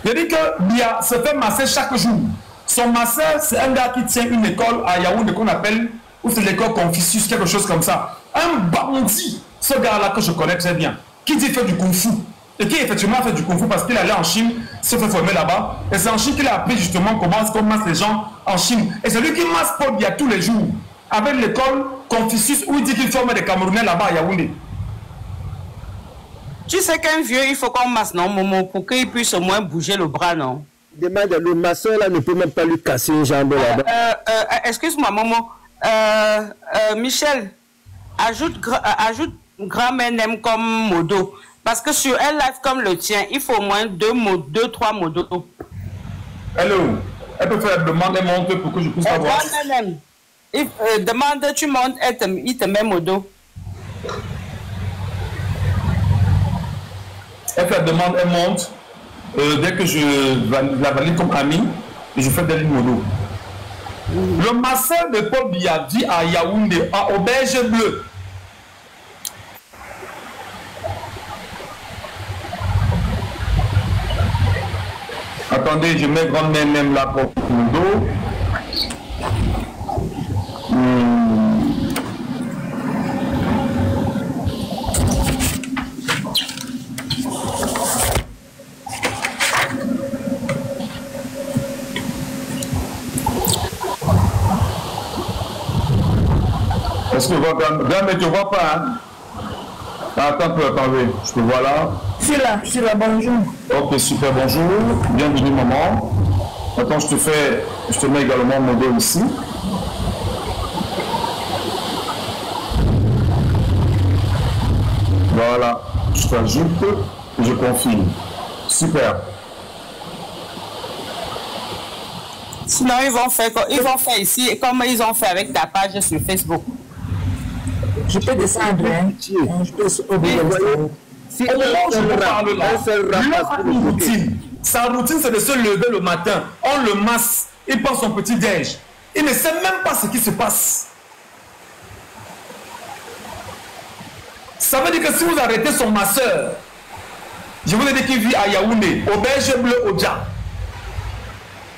Je dis que Biya se fait masser chaque jour. Son masseur, c'est un gars qui tient une école à Yaoundé qu'on appelle, ou c'est l'école Confucius, quelque chose comme ça. Un bandit, ce gars-là que je connais très bien, qui dit fait du kung-fu. Et qui effectivement fait du kung-fu parce qu'il allait en Chine, se fait former là-bas. Et c'est en Chine qu'il a appris justement comment on masse les gens en Chine. Et c'est lui qui masse Paul Biya tous les jours. Avec l'école Confucius où il dit qu'il forme des Camerounais là-bas à Yaoundé. Tu sais qu'un vieux, il faut qu'on masse, non, Momo, pour qu'il puisse au moins bouger le bras, non? Demande, le masseur là ne peut même pas lui casser une jambe là-bas. Excuse-moi, Momo. Michel, ajoute grand-mère n'aime comme modo. Parce que sur un live comme le tien, il faut au moins 2-3 modos. Hello. Elle peut faire demande et monte pour que je puisse avoir. Demande, tu montes, il te met modo. Elle fait demande, elle monte. Dès que je la valide comme ami, et je fais des lignes modo. Le masseur de Paul Biya vit à Yaoundé, à Auberge Bleue. Attendez, je mets grand-mère même là pour le dos. Est-ce que grand-mère, tu ne vois pas, hein? Attends, attendez, je te vois là. Je suis là, bonjour. Ok, super, bonjour. Bienvenue, maman. Attends, je te mets également mon dos ici. Voilà, je t'ajoute et je confirme. Super. Sinon, ils vont faire ici, comme ils ont fait avec ta page sur Facebook. Je peux descendre, hein? Je peux Si au moment où je vous parle là, sa routine, c'est de se lever le matin. On le masse, il prend son petit déj. Il ne sait même pas ce qui se passe. Ça veut dire que si vous arrêtez son masseur, je vous ai dit qu'il vit à Yaoundé, au Berger Bleu Odia.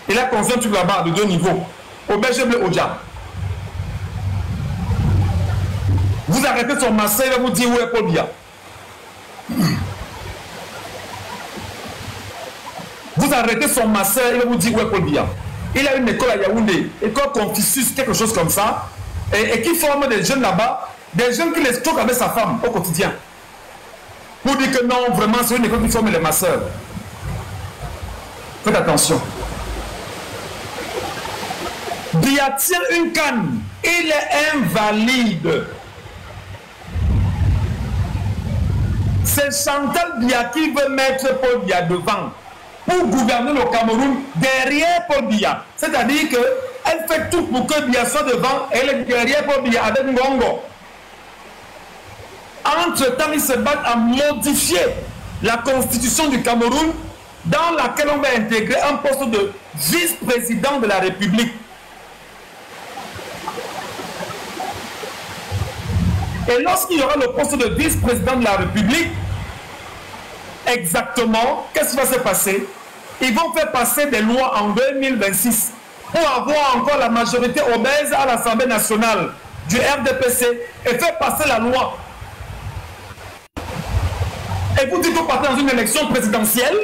Il a construit un truc là-bas de 2 niveaux. Au Berger Bleu Odia. Vous arrêtez son masseur, il va vous dire où est Paul Biya. Vous arrêtez son masseur, il va vous dire où est Paul Biya. Il a une école à Yaoundé, école Confucius, quelque chose comme ça, et qui forme des jeunes là-bas, des jeunes qui les stockent avec sa femme au quotidien. Pour dire que non, vraiment, c'est une école qui forme les masseurs. Faites attention. Biya tient une canne, il est invalide. C'est Chantal Biya qui veut mettre Paul Biya devant pour gouverner le Cameroun derrière Paul Biya. C'est-à-dire qu'elle Elle fait tout pour que Biya soit devant, elle est derrière pour Biya avec Ngongo. Entre-temps, ils se battent à modifier la constitution du Cameroun dans laquelle on va intégrer un poste de vice-président de la République. Et lorsqu'il y aura le poste de vice-président de la République, exactement, qu'est-ce qui va se passer? Ils vont faire passer des lois en 2026 pour avoir encore la majorité obèse à l'Assemblée nationale du RDPC et faire passer la loi. Et vous dites que vous partez dans une élection présidentielle.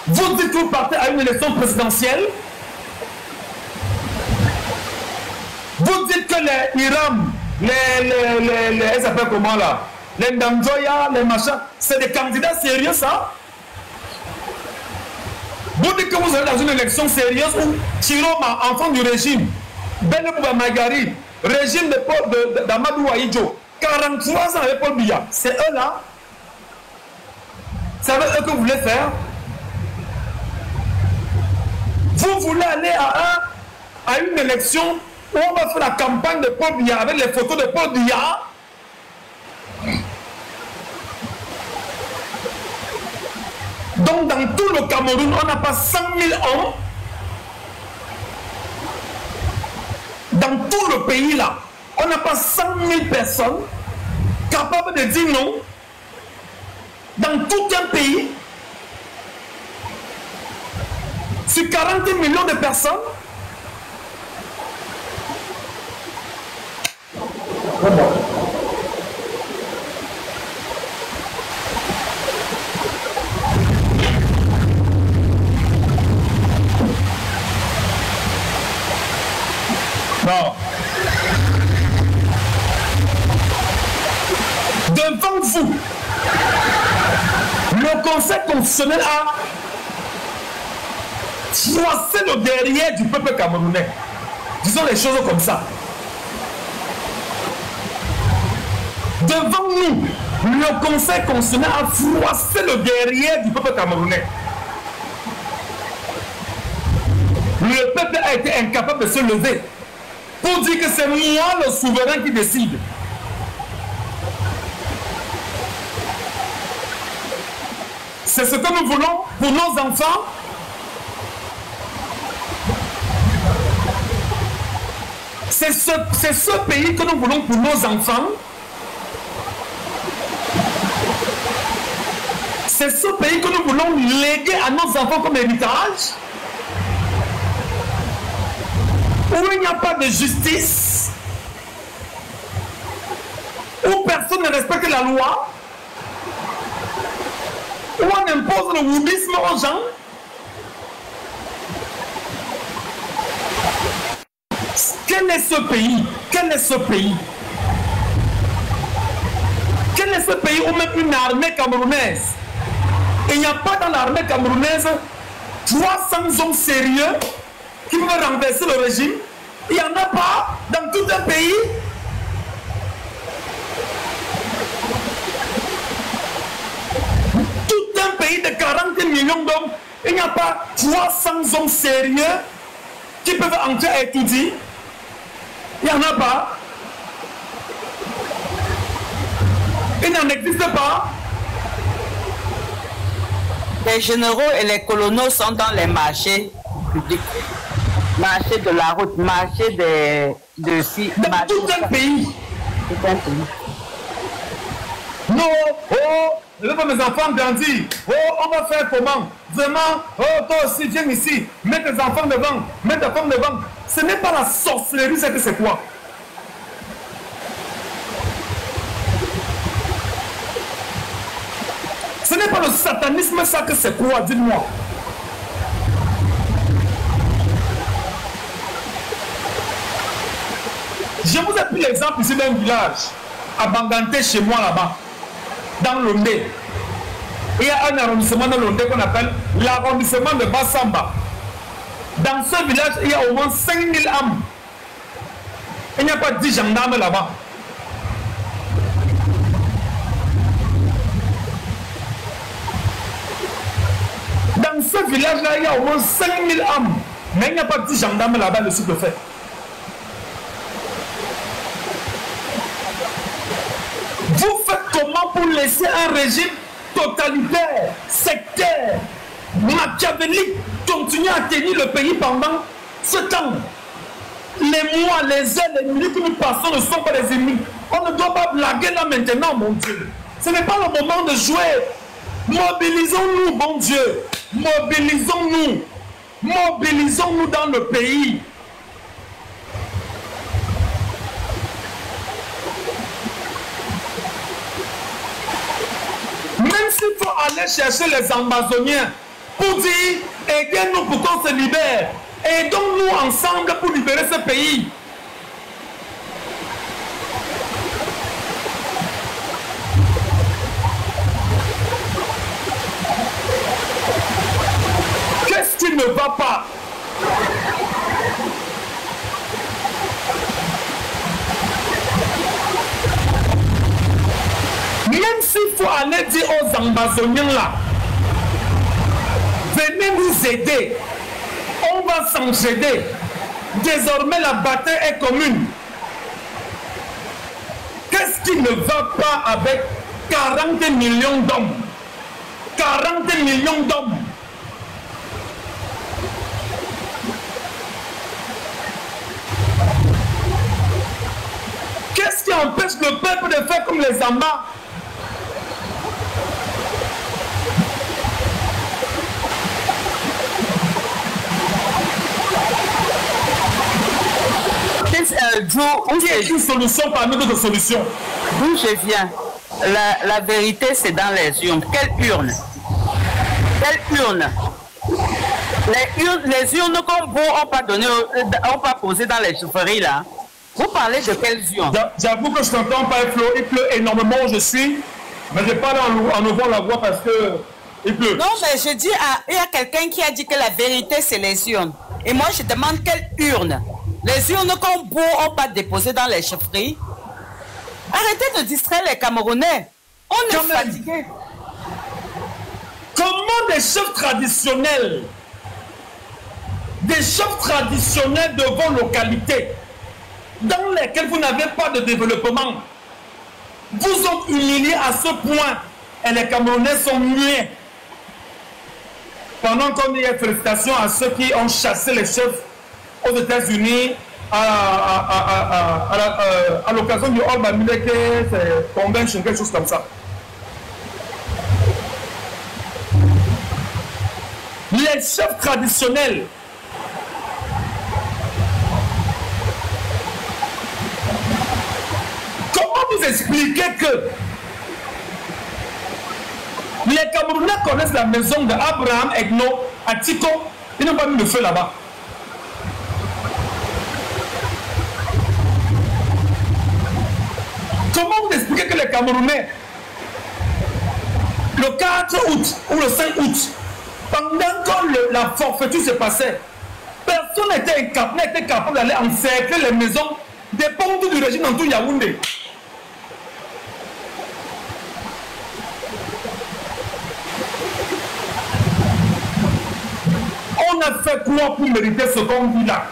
Vous dites que vous partez à une élection présidentielle. Vous dites que les Iram, elles s'appellent comment là? Les Ndamjoya, les machins, c'est des candidats sérieux ça? Vous dites que vous êtes dans une élection sérieuse où Chiroma, enfant du régime, Benebouba Magari, régime d'Amadou Aïdjo, 43 ans avec Paul Biya, c'est eux là? C'est avec eux que vous voulez faire? Vous voulez aller à une élection où on va faire la campagne de Paul Biya avec les photos de Paul Biya? Donc dans tout le Cameroun, on n'a pas 100 000 hommes. Dans tout le pays là, on n'a pas 100 000 personnes capables de dire non. Dans tout un pays, sur 40 millions de personnes. Non. Devant vous, le Conseil constitutionnel a froissé le derrière du peuple camerounais. Disons les choses comme ça. Devant nous, le Conseil constitutionnel a froissé le derrière du peuple camerounais. Le peuple a été incapable de se lever pour dire que c'est moi le souverain qui décide. C'est ce que nous voulons pour nos enfants. C'est ce pays que nous voulons pour nos enfants. C'est ce pays que nous voulons léguer à nos enfants comme héritage. Où il n'y a pas de justice, où personne ne respecte la loi, où on impose le woumbisme aux gens. Quel est ce pays? Quel est ce pays? Quel est ce pays où même une armée camerounaise? Il n'y a pas dans l'armée camerounaise 300 hommes sérieux qui veulent renverser le régime. Il n'y en a pas dans tout un pays. Tout un pays de 40 millions d'hommes, il n'y a pas 300 hommes sérieux qui peuvent entrer à étudier. Il n'y en a pas. Il n'en existe pas. Les généraux et les colonels sont dans les marchés publics. Marché de la route, marché de tout un pays. Tout un pays. Non, oh, je veux pas mes enfants grandir. Oh, on va faire comment? Vraiment, oh, toi aussi, viens ici. Mets tes enfants devant, mets ta femme devant. Ce n'est pas la sorcellerie, c'est quoi? Ce n'est pas le satanisme, ça que c'est quoi? Dites-moi. Je vous ai pris l'exemple ici d'un village, à Banganté, chez moi là-bas, dans l'Ondé. Il y a un arrondissement dans l'Ondé qu'on appelle l'arrondissement de Bassamba. Dans ce village, il y a au moins 5000 âmes. Il n'y a pas 10 gendarmes là-bas. Dans ce ce village-là, il y a au moins 5000 âmes. Mais il n'y a pas de 10 gendarmes là-bas, le sud de fait. Vous faites comment pour laisser un régime totalitaire, sectaire, machiavélique, continuer à tenir le pays pendant ce temps? Les mois, les heures, les minutes que nous passons ne sont pas des ennemis. On ne doit pas blaguer là maintenant, mon Dieu. Ce n'est pas le moment de jouer. Mobilisons-nous, bon Dieu. Mobilisons-nous. Mobilisons-nous dans le pays. Même s'il faut aller chercher les Amazoniens pour dire, aidez-nous pour qu'on se libère. Aidons-nous ensemble pour libérer ce pays. Qu'est-ce qui ne va pas? Même s'il faut aller dire aux Amazoniens là, venez nous aider. On va s'entraider. Désormais, la bataille est commune. Qu'est-ce qui ne va pas avec 40 millions d'hommes? 40 millions d'hommes. Qu'est-ce qui empêche le peuple de faire comme les Zambas? C'est une solution parmi d'autres solutions. D'où je viens, la vérité c'est dans les urnes. Quelle urne? Quelle urne? Les urnes qu'on n'a pas donné, on pas posé dans les chaufferies là. Vous parlez de quelles urnes? J'avoue que je t'entends pas, il pleut énormément où je suis, mais je parle en ouvrant la voix parce que il pleut. Non, mais je dis, il y a quelqu'un qui a dit que la vérité c'est les urnes. Et moi je demande quelle urne? Les urnes qu'on n'a pas déposées dans les chaufferies. Arrêtez de distraire les Camerounais. On est fatigués. Comment des chefs traditionnels de vos localités, dans lesquelles vous n'avez pas de développement, vous ont humilié à ce point et les Camerounais sont muets? Pendant qu'on dit félicitations à ceux qui ont chassé les chefs aux États-Unis à l'occasion du All Bamileke Convention, quelque chose comme ça. Les chefs traditionnels comment vous expliquez que les Camerounais connaissent la maison d'Abraham Egno à Tiko? Ils n'ont pas mis le feu là-bas. Comment vous expliquez que les Camerounais, le 4 août ou le 5 août, pendant que la forfaiture se passait, personne n'était capable d'aller encercler les maisons des ponts du régime dans tout Yaoundé? On a fait quoi pour mériter ce qu'on dit là?